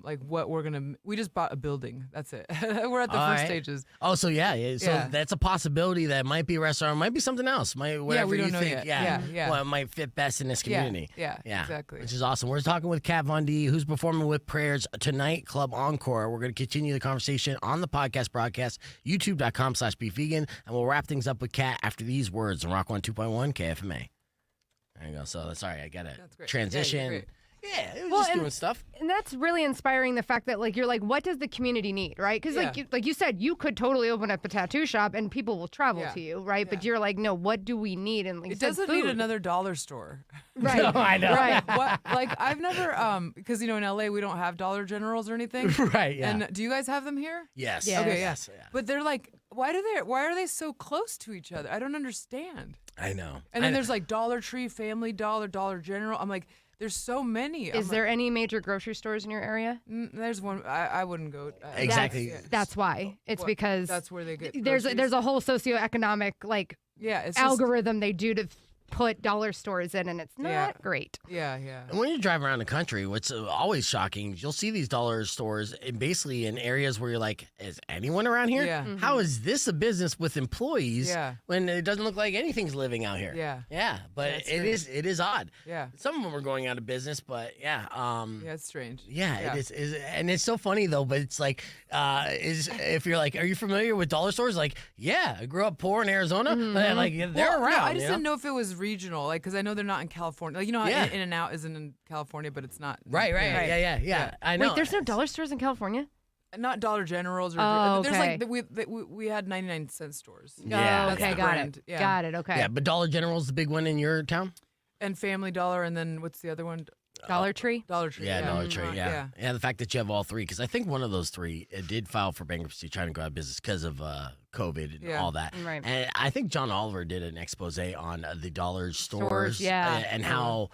like what we're gonna. We just bought a building. That's it. We're at the All first right. stages. Oh, so yeah. So Yeah. that's a possibility that might be a restaurant, might be something else, whatever we don't you know think. yet. Yeah. Well, it might fit best in this community. Yeah, exactly. Which is awesome. We're talking with Kat Von D, who's performing with Prayers tonight, Club Encore. We're going to continue the conversation on the podcast broadcast, youtube.com/beefvegan, and we'll wrap things up with Kat after these words on Rock 102.1 KFMA. There you go. So sorry, I got to That's great. transition. Yeah, you're great. Yeah, it was Well, just and- doing stuff. And that's really inspiring, the fact that like you're like, what does the community need, right? Because like you said, you could totally open up a tattoo shop and people will travel Yeah. to you, right? But you're like, no, what do we need? And like you It said, doesn't food. need another dollar store. Right. No, I know. Right. What? Like I've never because in LA we don't have Dollar Generals or anything. Right, yeah. And do you guys have them here? Yes. Yes. Okay, yes. Yeah. But they're like, why are they so close to each other? I don't understand. I know. And then there's like Dollar Tree, Family Dollar, Dollar General. I'm like, there's so many. Is there any major grocery stores in your area? There's one. I wouldn't go. Exactly. That's why. It's because that's where they get. there's groceries. a whole socioeconomic like yeah, it's just, algorithm they do to put dollar stores in, and it's not Yeah. great. yeah. And when you drive around the country, what's always shocking is you'll see these dollar stores basically in areas where you're like, is anyone around here? Yeah. How is this a business with employees Yeah. when it doesn't look like anything's living out here? Yeah. Yeah, but That's it is odd. Yeah. Some of them are going out of business, but yeah. Yeah, it's strange. Yeah, it is, and it's so funny though. But it's like, if you're like, are you familiar with dollar stores? Like, yeah, I grew up poor in Arizona. Like they're Well, around. No, I just you know? didn't know if it was regional, like because I know they're not in California. Like how Yeah. In-N-Out isn't in California, but it's not. Right. Yeah. I know. Wait, there's no dollar stores in California? Not Dollar Generals or Oh, there's okay. like we had 99-cent stores. Yeah. Oh, That's okay, the got brand. it. Yeah. Got it. Okay. Yeah, but Dollar General's the big one in your town. And Family Dollar, and then what's the other one? Dollar Tree? Dollar Tree. Yeah, Dollar Tree. Uh-huh, Yeah. The fact that you have all three, because I think one of those three did file for bankruptcy, trying to go out of business because of COVID and Yeah. all that. Right. And I think John Oliver did an expose on the dollar stores, yeah. and how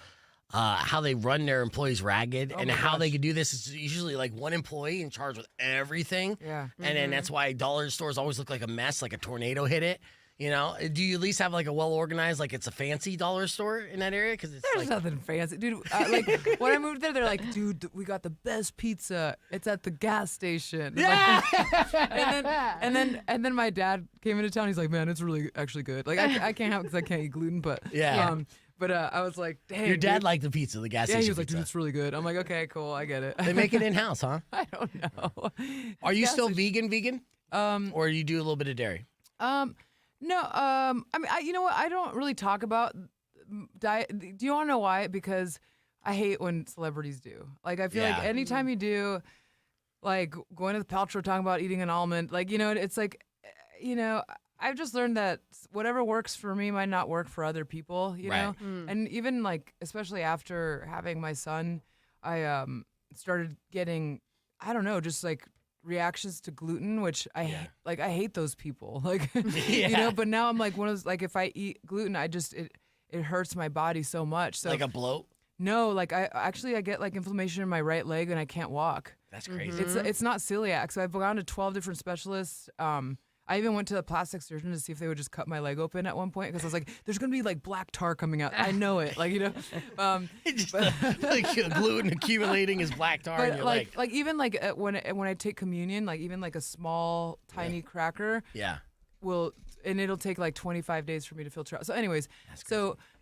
they run their employees ragged, and my how they gosh. could do this. It's usually like one employee in charge with everything, Yeah. and then that's why dollar stores always look like a mess, like a tornado hit it. You know, do you at least have like a well organized, like it's a fancy dollar store in that area? Because it's There's like, nothing fancy, dude. Like when I moved there, they're like, dude, we got the best pizza. It's at the gas station. yeah, And then my dad came into town. He's like, man, it's really actually good. Like I can't have because I can't eat gluten, but Yeah. But I was like, dang. your dad dude. liked the pizza, the gas Yeah, station he was like, pizza. dude, it's really good. I'm like, okay, cool, I get it. They make it in house, huh? I don't know. Are you Gas still station- vegan? Um, Or you do a little bit of dairy? No, I mean, you know what? I don't really talk about diet. Do you want to know why? Because I hate when celebrities do. Like, I feel like Yeah. anytime you do, like, going to the Paltrow talking about eating an almond, like, you know, it's like, you know, I've just learned that whatever works for me might not work for other people, you know? And even, like, especially after having my son, I started getting, I don't know, just, like, reactions to gluten, which I hate those people, like you know. But now I'm like one of those, like if I eat gluten, I just it hurts my body so much. So Like a bloat? no, like I get like inflammation in my right leg and I can't walk. That's crazy. It's not celiac. So I've gone to 12 different specialists. I even went to a plastic surgeon to see if they would just cut my leg open at one point because I was like, "There's gonna be like black tar coming out." I know it, like you know. Just, like gluten accumulating is black tar in But your like leg. even like when I take communion, like even like a small tiny cracker Yeah. will, and it'll take like 25 days for me to filter out. So anyways,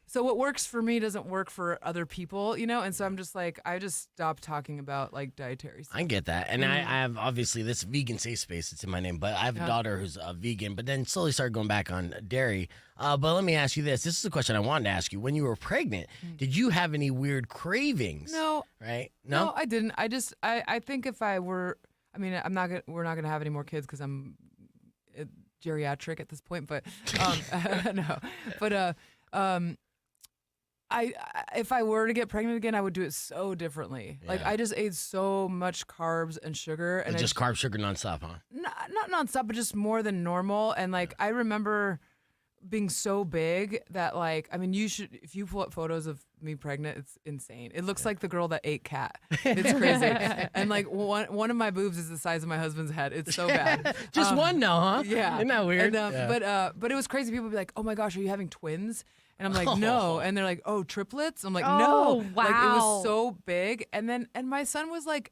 So what works for me doesn't work for other people, you know? And so I'm just like, I just stopped talking about like dietary stuff. I get that. And I have obviously this vegan safe space. It's in my name, but I have a daughter who's a vegan, but then slowly started going back on dairy. But let me ask you this. This is a question I wanted to ask you. When you were pregnant, did you have any weird cravings? No. Right? No, I didn't. I think if I were, I mean, we're not going to have any more kids because I'm geriatric at this point, but no. But if I were to get pregnant again, I would do it so differently. Yeah. Like I just ate so much carbs and sugar, and Just carb, sugar nonstop, huh? not nonstop, but just more than normal. And like I remember being so big that like, I mean, if you pull up photos of me pregnant, it's insane. It looks like the girl that ate cat. It's crazy. And like one of my boobs is the size of my husband's head. It's so bad. Just one now, huh? Yeah. Isn't that weird? And, but it was crazy. People would be like, "Oh my gosh, are you having twins?" And I'm like, "No." And they're like, "Oh, triplets?" I'm like, "No." wow. Like it was so big. And my son was like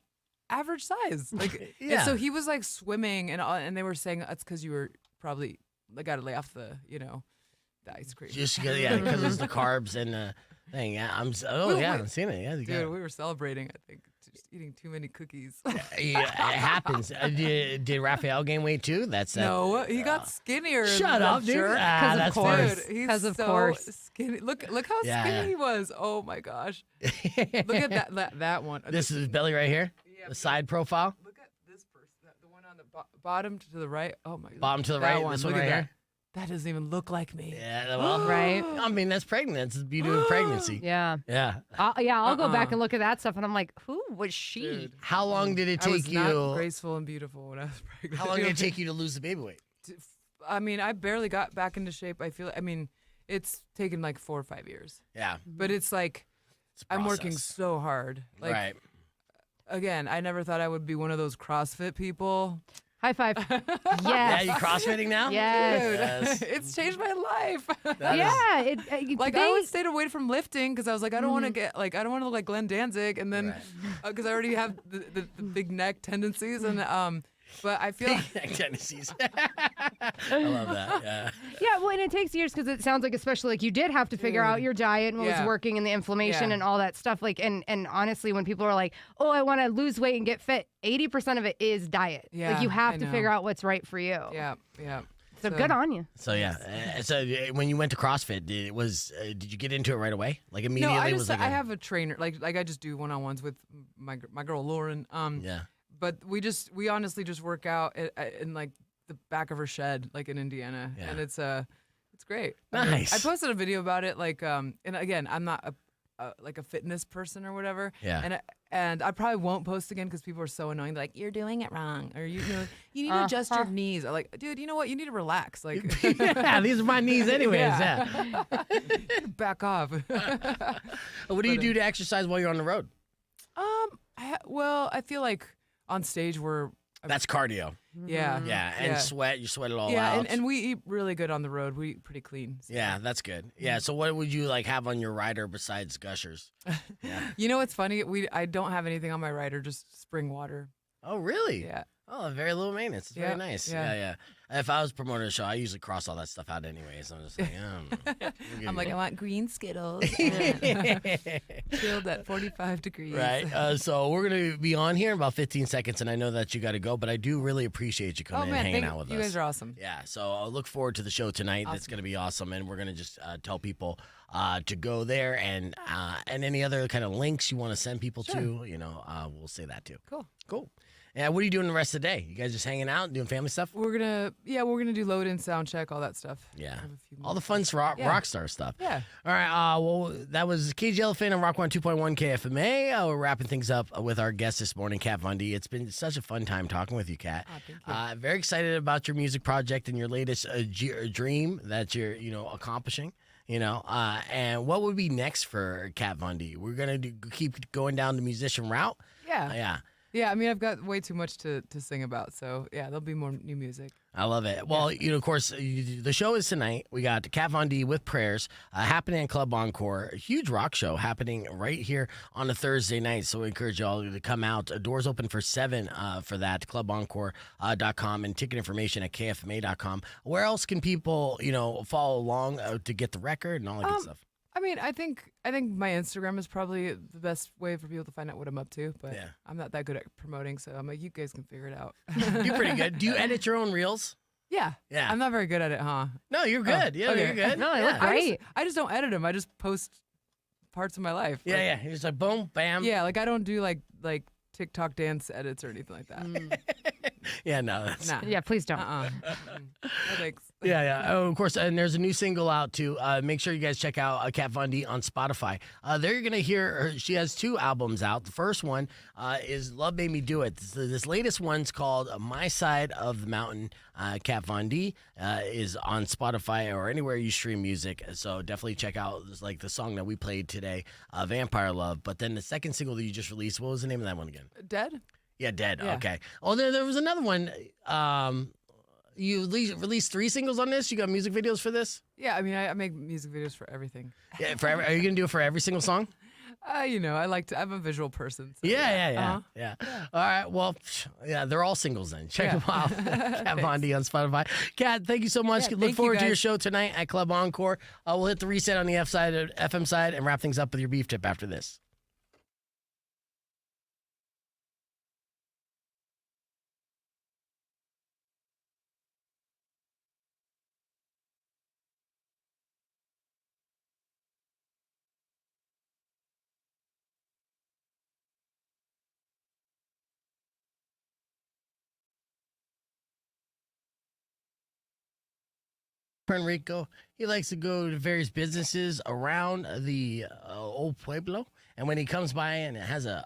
average size. Like and so he was like swimming and they were saying that's because you were probably got to lay off the ice cream. Just because it's the carbs and the thing. Yeah, I'm seeing it. Yeah, Dude, we were celebrating, I think, just eating too many cookies. yeah, it happens. Did Raphael gain weight too? No, he got skinnier. Shut up, dude. Sure. Ah, that's course. funny. Dude, he's 'Cause of so course. skinny. Look how skinny he was. Oh my gosh. Look at that one. This is his belly right here. Yeah, The side profile. Look at this person. The one on the bottom to the right. Oh my god. Bottom to the That right. one. This Look one at right that. here. That doesn't even look like me. Yeah, well, Right. I mean, that's pregnant. That's the beauty of pregnancy. Yeah. Yeah. I'll go back and look at that stuff, and I'm like, who was she? Dude. How long did it I was take not you? graceful and beautiful when I was pregnant. How long did it take you to lose the baby weight? I mean, I barely got back into shape. I mean, it's taken like 4 or 5 years. Yeah. But it's like It's a I'm working process. so hard. Like right. again, I never thought I would be one of those CrossFit people. High five. Yeah, Yes. you crossfitting now? Yes. Dude, Yes. it's changed my life. Yeah. Like I always stayed away from lifting because I was like, I don't want to get like I don't want to look like Glenn Danzig, and then because I already have the big neck tendencies, and but I feel Tendencies. I love that. Yeah. Yeah, well, and it takes years because it sounds like, especially like you did have to figure out your diet and what was Yeah. working and the inflammation Yeah. and all that stuff. Like, and honestly, when people are like, "Oh, I want to lose weight and get fit," 80% of it is diet. Yeah, like you have I to know. figure out what's right for you. yeah. So good on you. So yeah. So when you went to CrossFit, did you get into it right away? Like immediately? No, I was like I have a trainer. Like I just do one-on-ones with my girl Lauren. Yeah. But we honestly just work out in like the back of her shed, like in Indiana, Yeah. and it's great. I mean, Nice. I posted a video about it, like and again, I'm not like a fitness person or whatever. Yeah. And I probably won't post again because people are so annoying. They're like, you're doing it wrong, or you need to adjust your knees. I'm like, dude, you know what? You need to relax. Like, Yeah, these are my knees anyways. Yeah. back off. What do you do to exercise while you're on the road? Well, I feel like on stage That's cardio. yeah, Yeah, and sweat. You sweat it all yeah, out. and we eat really good on the road. We eat pretty clean. So. Yeah, that's good. Yeah. So what would you like have on your rider besides Gushers? Yeah. You know what's funny? I don't have anything on my rider, just spring water. Oh, really? Yeah. Oh, very low maintenance. It's very Yeah, nice. yeah. Yeah. If I was promoting a show, I usually cross all that stuff out anyways. I'm just like, I'm like, I want green Skittles. Chilled at 45 degrees. right. So we're gonna be on here in about 15 seconds, and I know that you got to go, but I do really appreciate you Oh coming man, and hanging out with you us. guys are awesome. Yeah, so I'll look forward to the show tonight. That's going to be awesome, and we're going to just tell people to go there, and any other kind of links you want to send people to, we'll say that too. Cool. Yeah, what are you doing the rest of the day? You guys just hanging out, doing family stuff? We're gonna do load in, sound check, all that stuff. Yeah, I have a few all more. the fun rock star stuff. Yeah. All right. Well, that was KG Elephant on Rock 102.1 KFMA. We're wrapping things up with our guest this morning, Kat Von D. It's been such a fun time talking with you, Kat. Thank you. Very excited about your music project and your latest dream that you're, accomplishing. And what would be next for Kat Von D? We're gonna keep going down the musician route. Yeah. Yeah, I mean, I've got way too much to sing about, so yeah, there'll be more new music. I love it. Well, of course, the show is tonight. We got Kat Von D with Prayers happening at Club Encore. A huge rock show happening right here on a Thursday night. So we encourage y'all to come out. Doors open for 7 for that, clubencore.com, and ticket information at kfma.com. Where else can people, follow along to get the record and all that good stuff? I mean, I think my Instagram is probably the best way for people to find out what I'm up to, but Yeah. I'm not that good at promoting, so I'm like, you guys can figure it out. You're pretty good. Do you edit your own reels? Yeah. Yeah. I'm not very good at it, huh? No, you're good. Yeah, okay. you're good. No, they yeah. look great. I just don't edit them. I just post parts of my life. Yeah, yeah. You're just like boom, bam. Yeah, like I don't do like TikTok dance edits or anything like that. Yeah, no. That's, Nah. Yeah, please don't. No thanks. Yeah, yeah. Oh, of course. And there's a new single out too. Make sure you guys check out Kat Von D on Spotify. There you're gonna hear her. She has 2 albums out. The first one is "Love Made Me Do It." This latest one's called "My Side of the Mountain." Kat Von D is on Spotify or anywhere you stream music. So definitely check out like the song that we played today, "Vampire Love." But then the second single that you just released, what was the name of that one again? Dead? Yeah, Dead. Yeah. Okay. Oh, there was another one. You released 3 singles on this. You got music videos for this? Yeah, I mean, I make music videos for everything. Yeah, are you gonna do it for every single song? You know, I'm a visual person. So Yeah. All right. Well, yeah, they're all singles then. Check them out. Kat Von D on Spotify. Kat, thank you so much. Yeah, Look thank you, forward to your guys. show tonight at Club Encore. We'll hit the reset on the FM side and wrap things up with your beef tip after this. Rico, he likes to go to various businesses around the old pueblo, and when he comes by and has a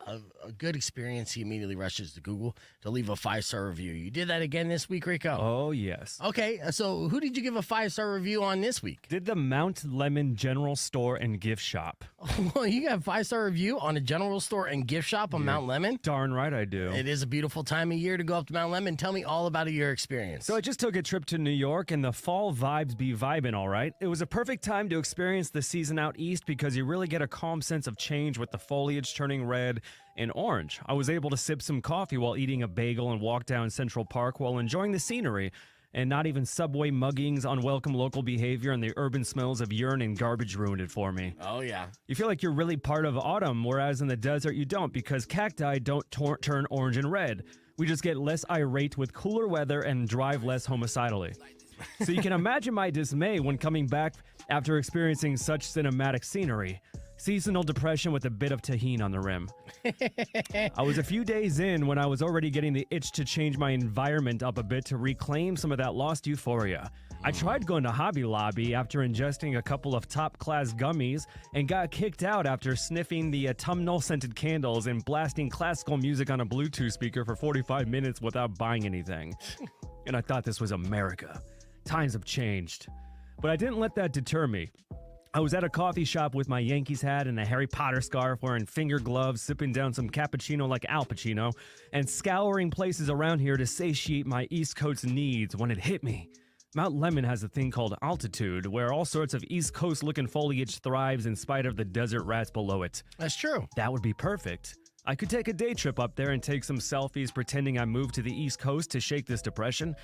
good experience, he immediately rushes to Google to leave a 5-star review. You did that again this week, Rico? Oh, yes. Okay, so who did you give a 5-star review on this week? Did the Mount Lemon General Store and Gift Shop. Well, you got a 5-star review on a general store and gift shop on Mount Lemon? Darn right I do. It is a beautiful time of year to go up to Mount Lemon. Tell me all about your experience. So I just took a trip to New York, and the fall vibes be vibing, all right. It was a perfect time to experience the season out east because you really get a calm sense of change with the foliage turning red and orange. I was able to sip some coffee while eating a bagel and walk down Central Park while enjoying the scenery, and not even subway muggings, unwelcome local behavior, and the urban smells of urine and garbage ruined it for me. Oh, yeah. You feel like you're really part of autumn, whereas in the desert you don't, because cacti don't turn orange and red. We just get less irate with cooler weather and drive less homicidally. So you can imagine my dismay when coming back after experiencing such cinematic scenery. Seasonal depression with a bit of tahini on the rim. I was a few days in when I was already getting the itch to change my environment up a bit to reclaim some of that lost euphoria. I tried going to Hobby Lobby after ingesting a couple of top-class gummies and got kicked out after sniffing the autumnal-scented candles and blasting classical music on a Bluetooth speaker for 45 minutes without buying anything. And I thought this was America. Times have changed. But I didn't let that deter me. I was at a coffee shop with my Yankees hat and a Harry Potter scarf, wearing finger gloves, sipping down some cappuccino like Al Pacino, and scouring places around here to satiate my East Coast needs when it hit me. Mount Lemon has a thing called altitude, where all sorts of East Coast-looking foliage thrives in spite of the desert rats below it. That's true. That would be perfect. I could take a day trip up there and take some selfies pretending I moved to the East Coast to shake this depression.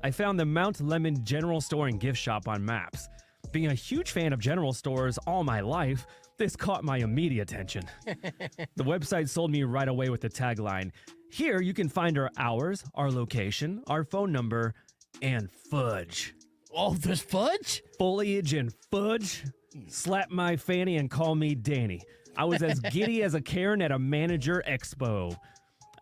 I found the Mount Lemon General Store and Gift Shop on Maps. Being a huge fan of general stores all my life, this caught my immediate attention. The website sold me right away with the tagline, "Here you can find our hours, our location, our phone number, and fudge." Oh, there's fudge? Foliage and fudge? Slap my fanny and call me Danny. I was as giddy as a Karen at a manager expo.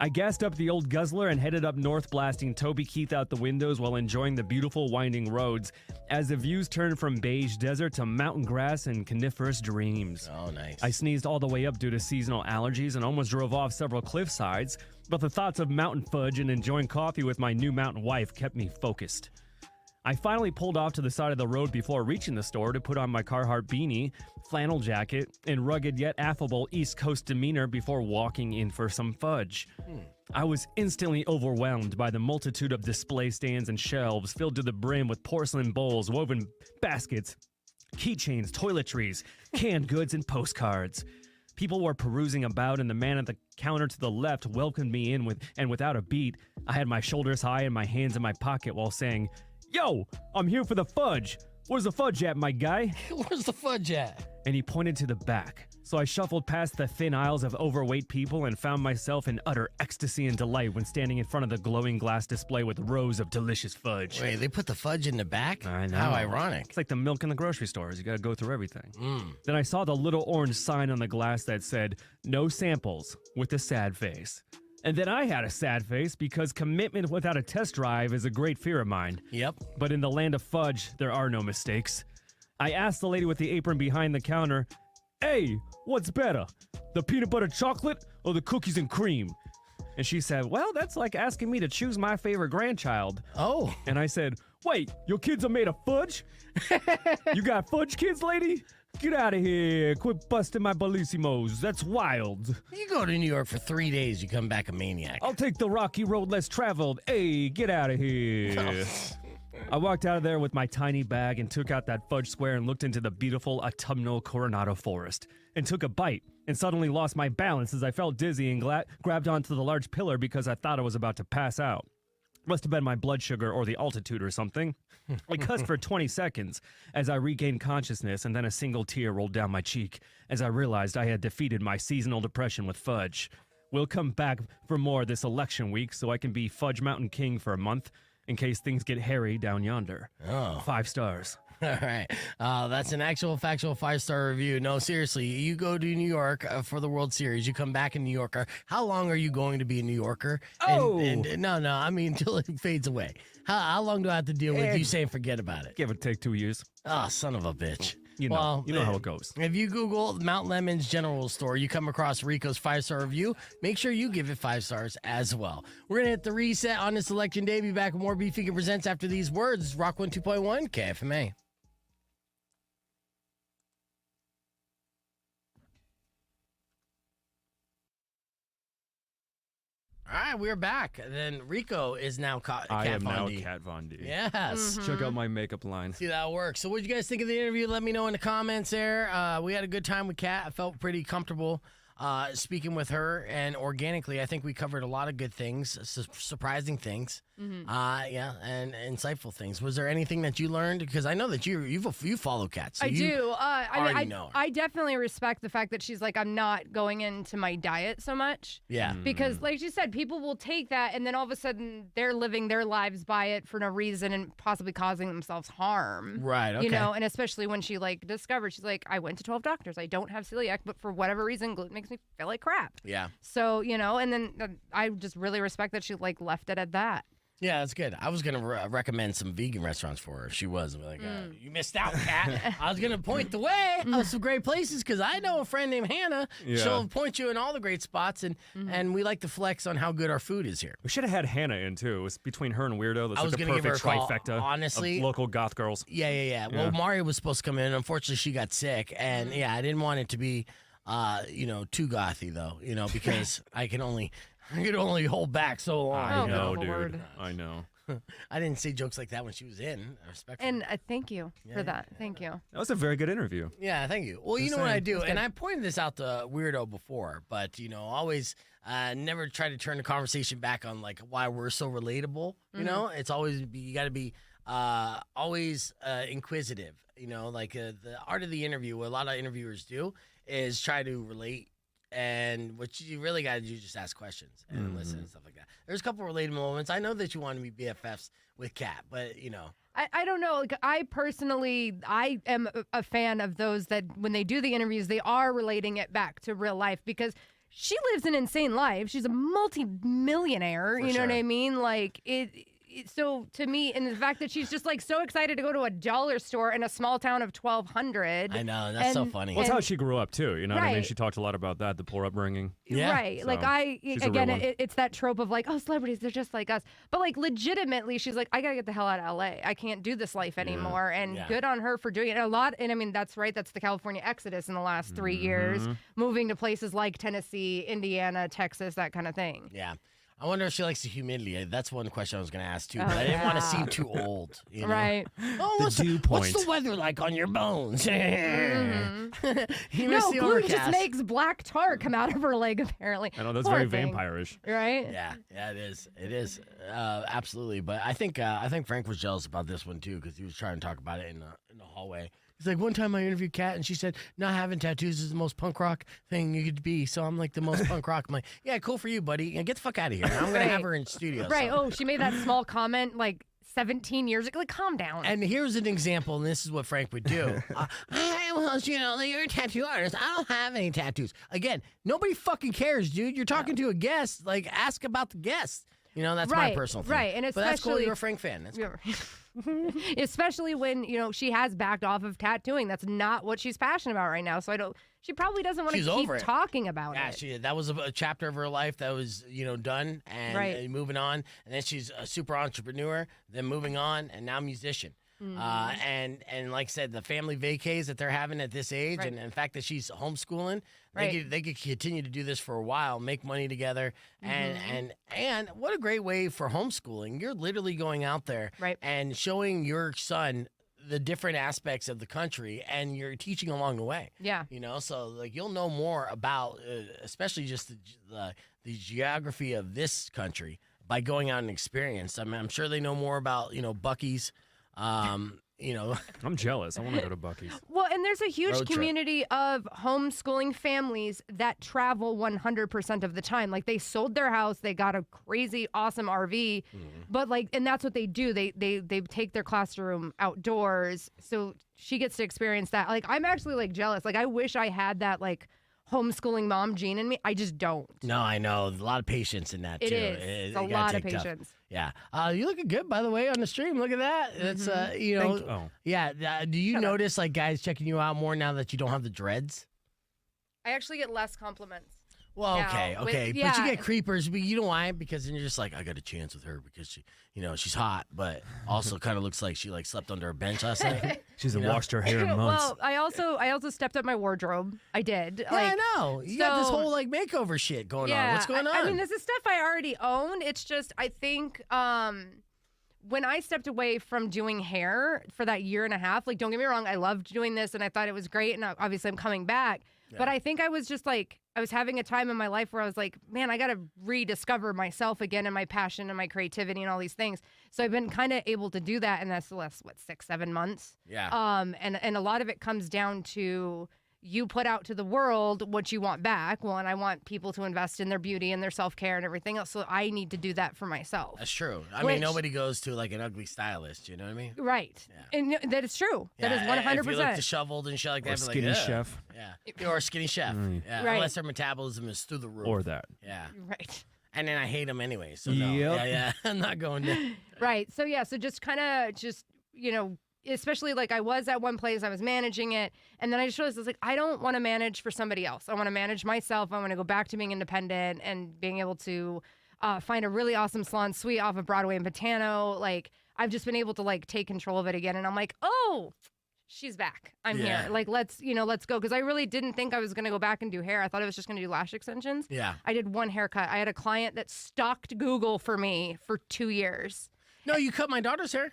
I gassed up the old guzzler and headed up north, blasting Toby Keith out the windows while enjoying the beautiful winding roads as the views turned from beige desert to mountain grass and coniferous dreams. Oh, nice. I sneezed all the way up due to seasonal allergies and almost drove off several cliff sides, but the thoughts of mountain fudge and enjoying coffee with my new mountain wife kept me focused. I finally pulled off to the side of the road before reaching the store to put on my Carhartt beanie, flannel jacket, and rugged yet affable East Coast demeanor before walking in for some fudge. I was instantly overwhelmed by the multitude of display stands and shelves filled to the brim with porcelain bowls, woven baskets, keychains, toiletries, canned goods, and postcards. People were perusing about, and the man at the counter to the left welcomed me in without a beat. I had my shoulders high and my hands in my pocket while saying, "Yo, I'm here for the fudge. Where's the fudge at, my guy?" Where's the fudge at? and he pointed to the back. So I shuffled past the thin aisles of overweight people and found myself in utter ecstasy and delight when standing in front of the glowing glass display with rows of delicious fudge. Wait, they put the fudge in the back? I know. How ironic. It's like the milk in the grocery stores. You got to go through everything. Then I saw the little orange sign on the glass that said, "No samples," with a sad face. And then I had a sad face because commitment without a test drive is a great fear of mine. Yep. But in the land of fudge, there are no mistakes. I asked the lady with the apron behind the counter, "Hey, what's better, the peanut butter chocolate or the cookies and cream?" And she said, "Well, that's like asking me to choose my favorite grandchild." Oh. And I said, "Wait, your kids are made of fudge? You got fudge kids, lady? Get out of here. Quit busting my bellissimos. That's wild. You go to New York for 3 days, you come back a maniac. I'll take the rocky road less traveled. Hey, get out of here." I walked out of there with my tiny bag and took out that fudge square and looked into the beautiful autumnal Coronado forest and took a bite and suddenly lost my balance as I felt dizzy and grabbed onto the large pillar because I thought I was about to pass out. Must have been my blood sugar or the altitude or something. I cussed for 20 seconds as I regained consciousness, and then a single tear rolled down my cheek as I realized I had defeated my seasonal depression with fudge. We'll come back for more this election week so I can be Fudge Mountain King for a month in case things get hairy down yonder. Oh. 5 stars. All right. That's an actual factual 5-star review. No, seriously, you go to New York for the World Series. You come back in New Yorker. How long are you going to be a New Yorker? No, I mean, until it fades away. How long do I have to deal with you saying forget about it? Give or take 2 years. Oh, son of a bitch. You know how it goes. If you Google Mount Lemon's General Store, you come across Rico's 5-star review. Make sure you give it 5 stars as well. We're going to hit the reset on this election day. Be back with more Beef Vegan Presents after these words. Rock 102.1 KFMA. All right, we're back. And then Rico is now Kat I am Von now D. Kat Von D. Yes. Check out my makeup line. See that works. So what did you guys think of the interview? Let me know in the comments there. We had a good time with Kat. I felt pretty comfortable speaking with her, and organically, I think we covered a lot of good things, surprising things, and insightful things. Was there anything that you learned? Because I know that you follow Kat. So I do. I definitely respect the fact that she's like, I'm not going into my diet so much. Yeah. Because, like she said, people will take that, and then all of a sudden they're living their lives by it for no reason and possibly causing themselves harm. Right. Okay. You know, and especially when she discovered, she's like, I went to 12 doctors. I don't have celiac, but for whatever reason, gluten makes me feel like crap. Yeah. So, and then I just really respect that she left it at that. Yeah, that's good. I was going to recommend some vegan restaurants for her. She was. I'm like, you missed out, Kat. I was going to point the way of some great places because I know a friend named Hannah. Yeah. She'll point you in all the great spots, and we like to flex on how good our food is here. We should have had Hannah in, too. It was between her and Weirdo. That's I was like the gonna give her perfect a call, trifecta honestly. of local goth girls. Yeah. Well, Mario was supposed to come in. Unfortunately, she got sick. And, I didn't want it to be, too gothy, though, because I could only hold back so long. I know, beautiful dude. word. I know. I didn't say jokes like that when she was in. I respect her. And thank you for that. Thank you. That was a very good interview. Yeah, thank you. Well, you know what I do, and I pointed this out to Weirdo before, but always never try to turn the conversation back on why we're so relatable. It's always you got to be always inquisitive. The art of the interview. What a lot of interviewers do is try to relate. And what you really got to do is just ask questions and listen and stuff like that. There's a couple relatable moments. I know that you want to be BFFs with Kat, but I don't know. I personally, I am a fan of those that when they do the interviews, they are relating it back to real life because she lives an insane life. She's a multi-millionaire. You know what I mean? So to me, and the fact that she's just so excited to go to a dollar store in a small town of 1,200. I know, that's so funny. Well, it's how she grew up too. You know what I mean? Right. She talked a lot about that, the poor upbringing. Yeah. Right. So, she's a real one. It's that trope of celebrities, they're just like us. But legitimately, she's like, I gotta get the hell out of LA. I can't do this life anymore. And good on her for doing it. A lot. And I mean, that's right. That's the California exodus in the last 3 years, moving to places like Tennessee, Indiana, Texas, that kind of thing. Yeah. I wonder if she likes the humidity. That's one question I was going to ask, too. But I didn't want to seem too old. Right. Oh, what's the weather like on your bones? You missed the glue overcast. just makes black tar come out of her leg, apparently. I know, that's Poor very thing. vampire-ish. Right? Yeah, it is. It is. Absolutely. But I think Frank was jealous about this one, too, because he was trying to talk about it in the hallway. He's like, one time I interviewed Kat, and she said, not having tattoos is the most punk rock thing you could be. So I'm like the most punk rock. I'm like, yeah, cool for you, buddy. And get the fuck out of here. I'm going to have her in studio. Right. So. Oh, she made that small comment like 17 years ago. Like, calm down. And here's an example, and this is what Frank would do. You're a tattoo artist. I don't have any tattoos. Again, nobody fucking cares, dude. You're talking to a guest. Like, ask about the guest. That's my personal thing. Right, and but that's cool. especially- You're a Frank fan. That's cool. Especially when, she has backed off of tattooing. That's not what she's passionate about right now. So she probably doesn't want to She's keep over it. talking about Yeah, it. that was a chapter of her life that was, done and Right. moving on. And then she's a super entrepreneur, then moving on, and now musician. And like I said, the family vacays that they're having at this age, Right. and the fact that she's homeschooling, Right. they could continue to do this for a while, make money together, and what a great way for homeschooling. You're literally going out there Right. and showing your son the different aspects of the country, and you're teaching along the way. Yeah. So like you'll know more about, especially just the geography of this country by going out and experience. I mean, I'm sure they know more about Buc-ee's. I'm jealous. I want to go to Buc-ee's. Well, and there's a huge Road trip. community of homeschooling families that travel 100% of the time. Like, they sold their house, they got a crazy, awesome RV, but and that's what they do. They take their classroom outdoors, so she gets to experience that. Like, I'm actually jealous. Like, I wish I had that homeschooling mom gene in me. I just don't. No, I know. A lot of patience in that, It too. is. It's a lot of patience. Yeah. You looking good, by the way, on the stream. Look at that. That's, Thank you. Oh. Yeah. Do you notice, guys checking you out more now that you don't have the dreads? I actually get less compliments. Well, Now, okay. with- But you yeah. get creepers, but you know why? Because then you're just like, I got a chance with her because she, she's hot, but also kind of looks like she slept under a bench last night. She's washed her hair in months. Well, I also stepped up my wardrobe. I did. Yeah, I know. You got this so- whole makeover shit going on. What's going on? I mean, this is stuff I already own. It's just I think when I stepped away from doing hair for that year and a half, don't get me wrong, I loved doing this and I thought it was great, and obviously I'm coming back. Yeah. But I think I was just I was having a time in my life where I was like, man, I got to rediscover myself again and my passion and my creativity and all these things. So I've been kind of able to do that, and that's the last 6-7 months. Yeah. And a lot of it comes down to you put out to the world what you want back. Well, and I want people to invest in their beauty and their self-care and everything else. So I need to do that for myself. That's true. I mean, nobody goes to an ugly stylist. You know what I mean? Right. Yeah. And that is true. That is Yeah, 100%. If you look disheveled and shit like that, Or be skinny "Ugh." chef. Yeah. Or a skinny chef. Yeah. Right. Unless their metabolism is through the roof. Or that. Yeah. Right. And then I hate them anyway. So no. Yep. Yeah. I'm not going to. Right. So yeah. So just kind of especially I was at one place, I was managing it, and then I just realized I was I don't want to manage for somebody else. I want to manage myself. I want to go back to being independent and being able to find a really awesome salon suite off of Broadway in Patano. I've just been able to take control of it again, and I'm oh, she's back. I'm Yeah. here. Let's go. Because I really didn't think I was going to go back and do hair. I thought I was just going to do lash extensions. Yeah. I did one haircut. I had a client that stalked Google for me for 2 years. No, you cut my daughter's hair.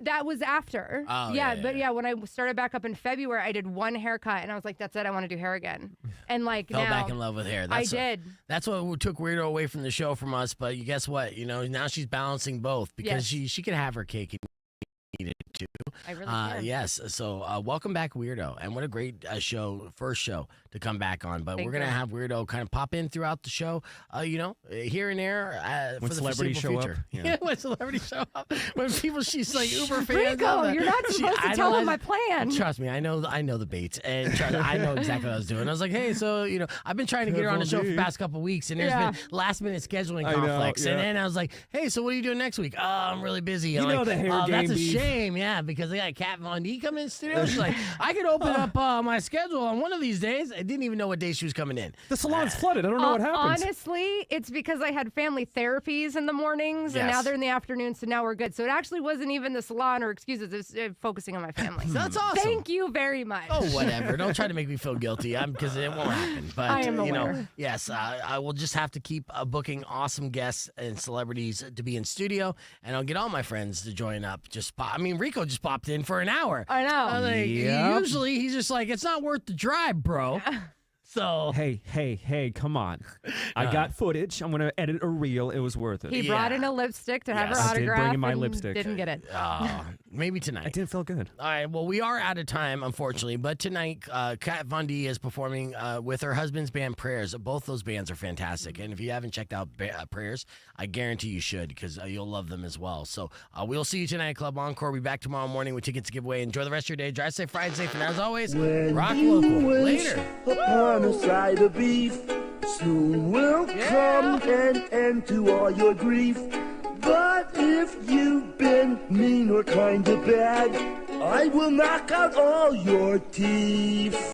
That was after. Oh, But when I started back up in February, I did one haircut, and I was like, that's it. I want to do hair again. And Fell now, back in love with hair. That's did. That's what took Weirdo away from the show from us. But you guess what? Now she's balancing both because she can have her cake and eat it too. I really can. Yes. So welcome back, Weirdo. And what a great first show to come back on. But Thank we're going to you. have Weirdo kind of pop in throughout the show, here and there. When for the celebrities foreseeable show up. future. Yeah. When celebrities show up. When people, she's uber fans. Rico, of you're not supposed to tell them my plan. Trust me, I know the baits, and I know exactly what I was doing. I was like, hey, so I've been trying to get her on the show for the past couple weeks, and there's been last minute scheduling I know, conflicts, yeah. and then I was like, hey, so what are you doing next week? Oh, I'm really busy. You I'm know like, the hair oh, game that's a beef. shame, yeah, because they got Kat Von D coming in the studio. She's like, I could open up my schedule on one of these days. I didn't even know what day she was coming in. The salon's flooded. I don't know what happens. Honestly, it's because I had family therapies in the mornings, and now Yes. they're in the afternoon, so now we're good. So it actually wasn't even the salon or excuses. It was focusing on my family. That's awesome. Thank you very much. Oh, whatever. Don't try to make me feel guilty. Because it won't happen. But I am aware. yes, I will just have to keep booking awesome guests and celebrities to be in studio, and I'll get all my friends to join up. Rico just popped in for an hour. I know. I'm like, Yep. usually he's just like, it's not worth the drive, bro. So Hey, come on. I got footage. I'm going to edit a reel. It was worth it. He brought in a lipstick to have Yes. her I did autograph bring in my and lipstick. didn't get it. Maybe tonight. It didn't feel good. All right. Well, we are out of time, unfortunately. But tonight, Kat Von D is performing with her husband's band, Prayers. Both those bands are fantastic. And if you haven't checked out Prayers, I guarantee you should, because you'll love them as well. So we'll see you tonight at Club Encore. We'll be back tomorrow morning with tickets to give away. Enjoy the rest of your day. Drive safe, ride safe. And as always, rock local. Later. Upon a side of beef, soon will come an end to all your grief. But if you've been mean or kind of bad, I will knock out all your teeth.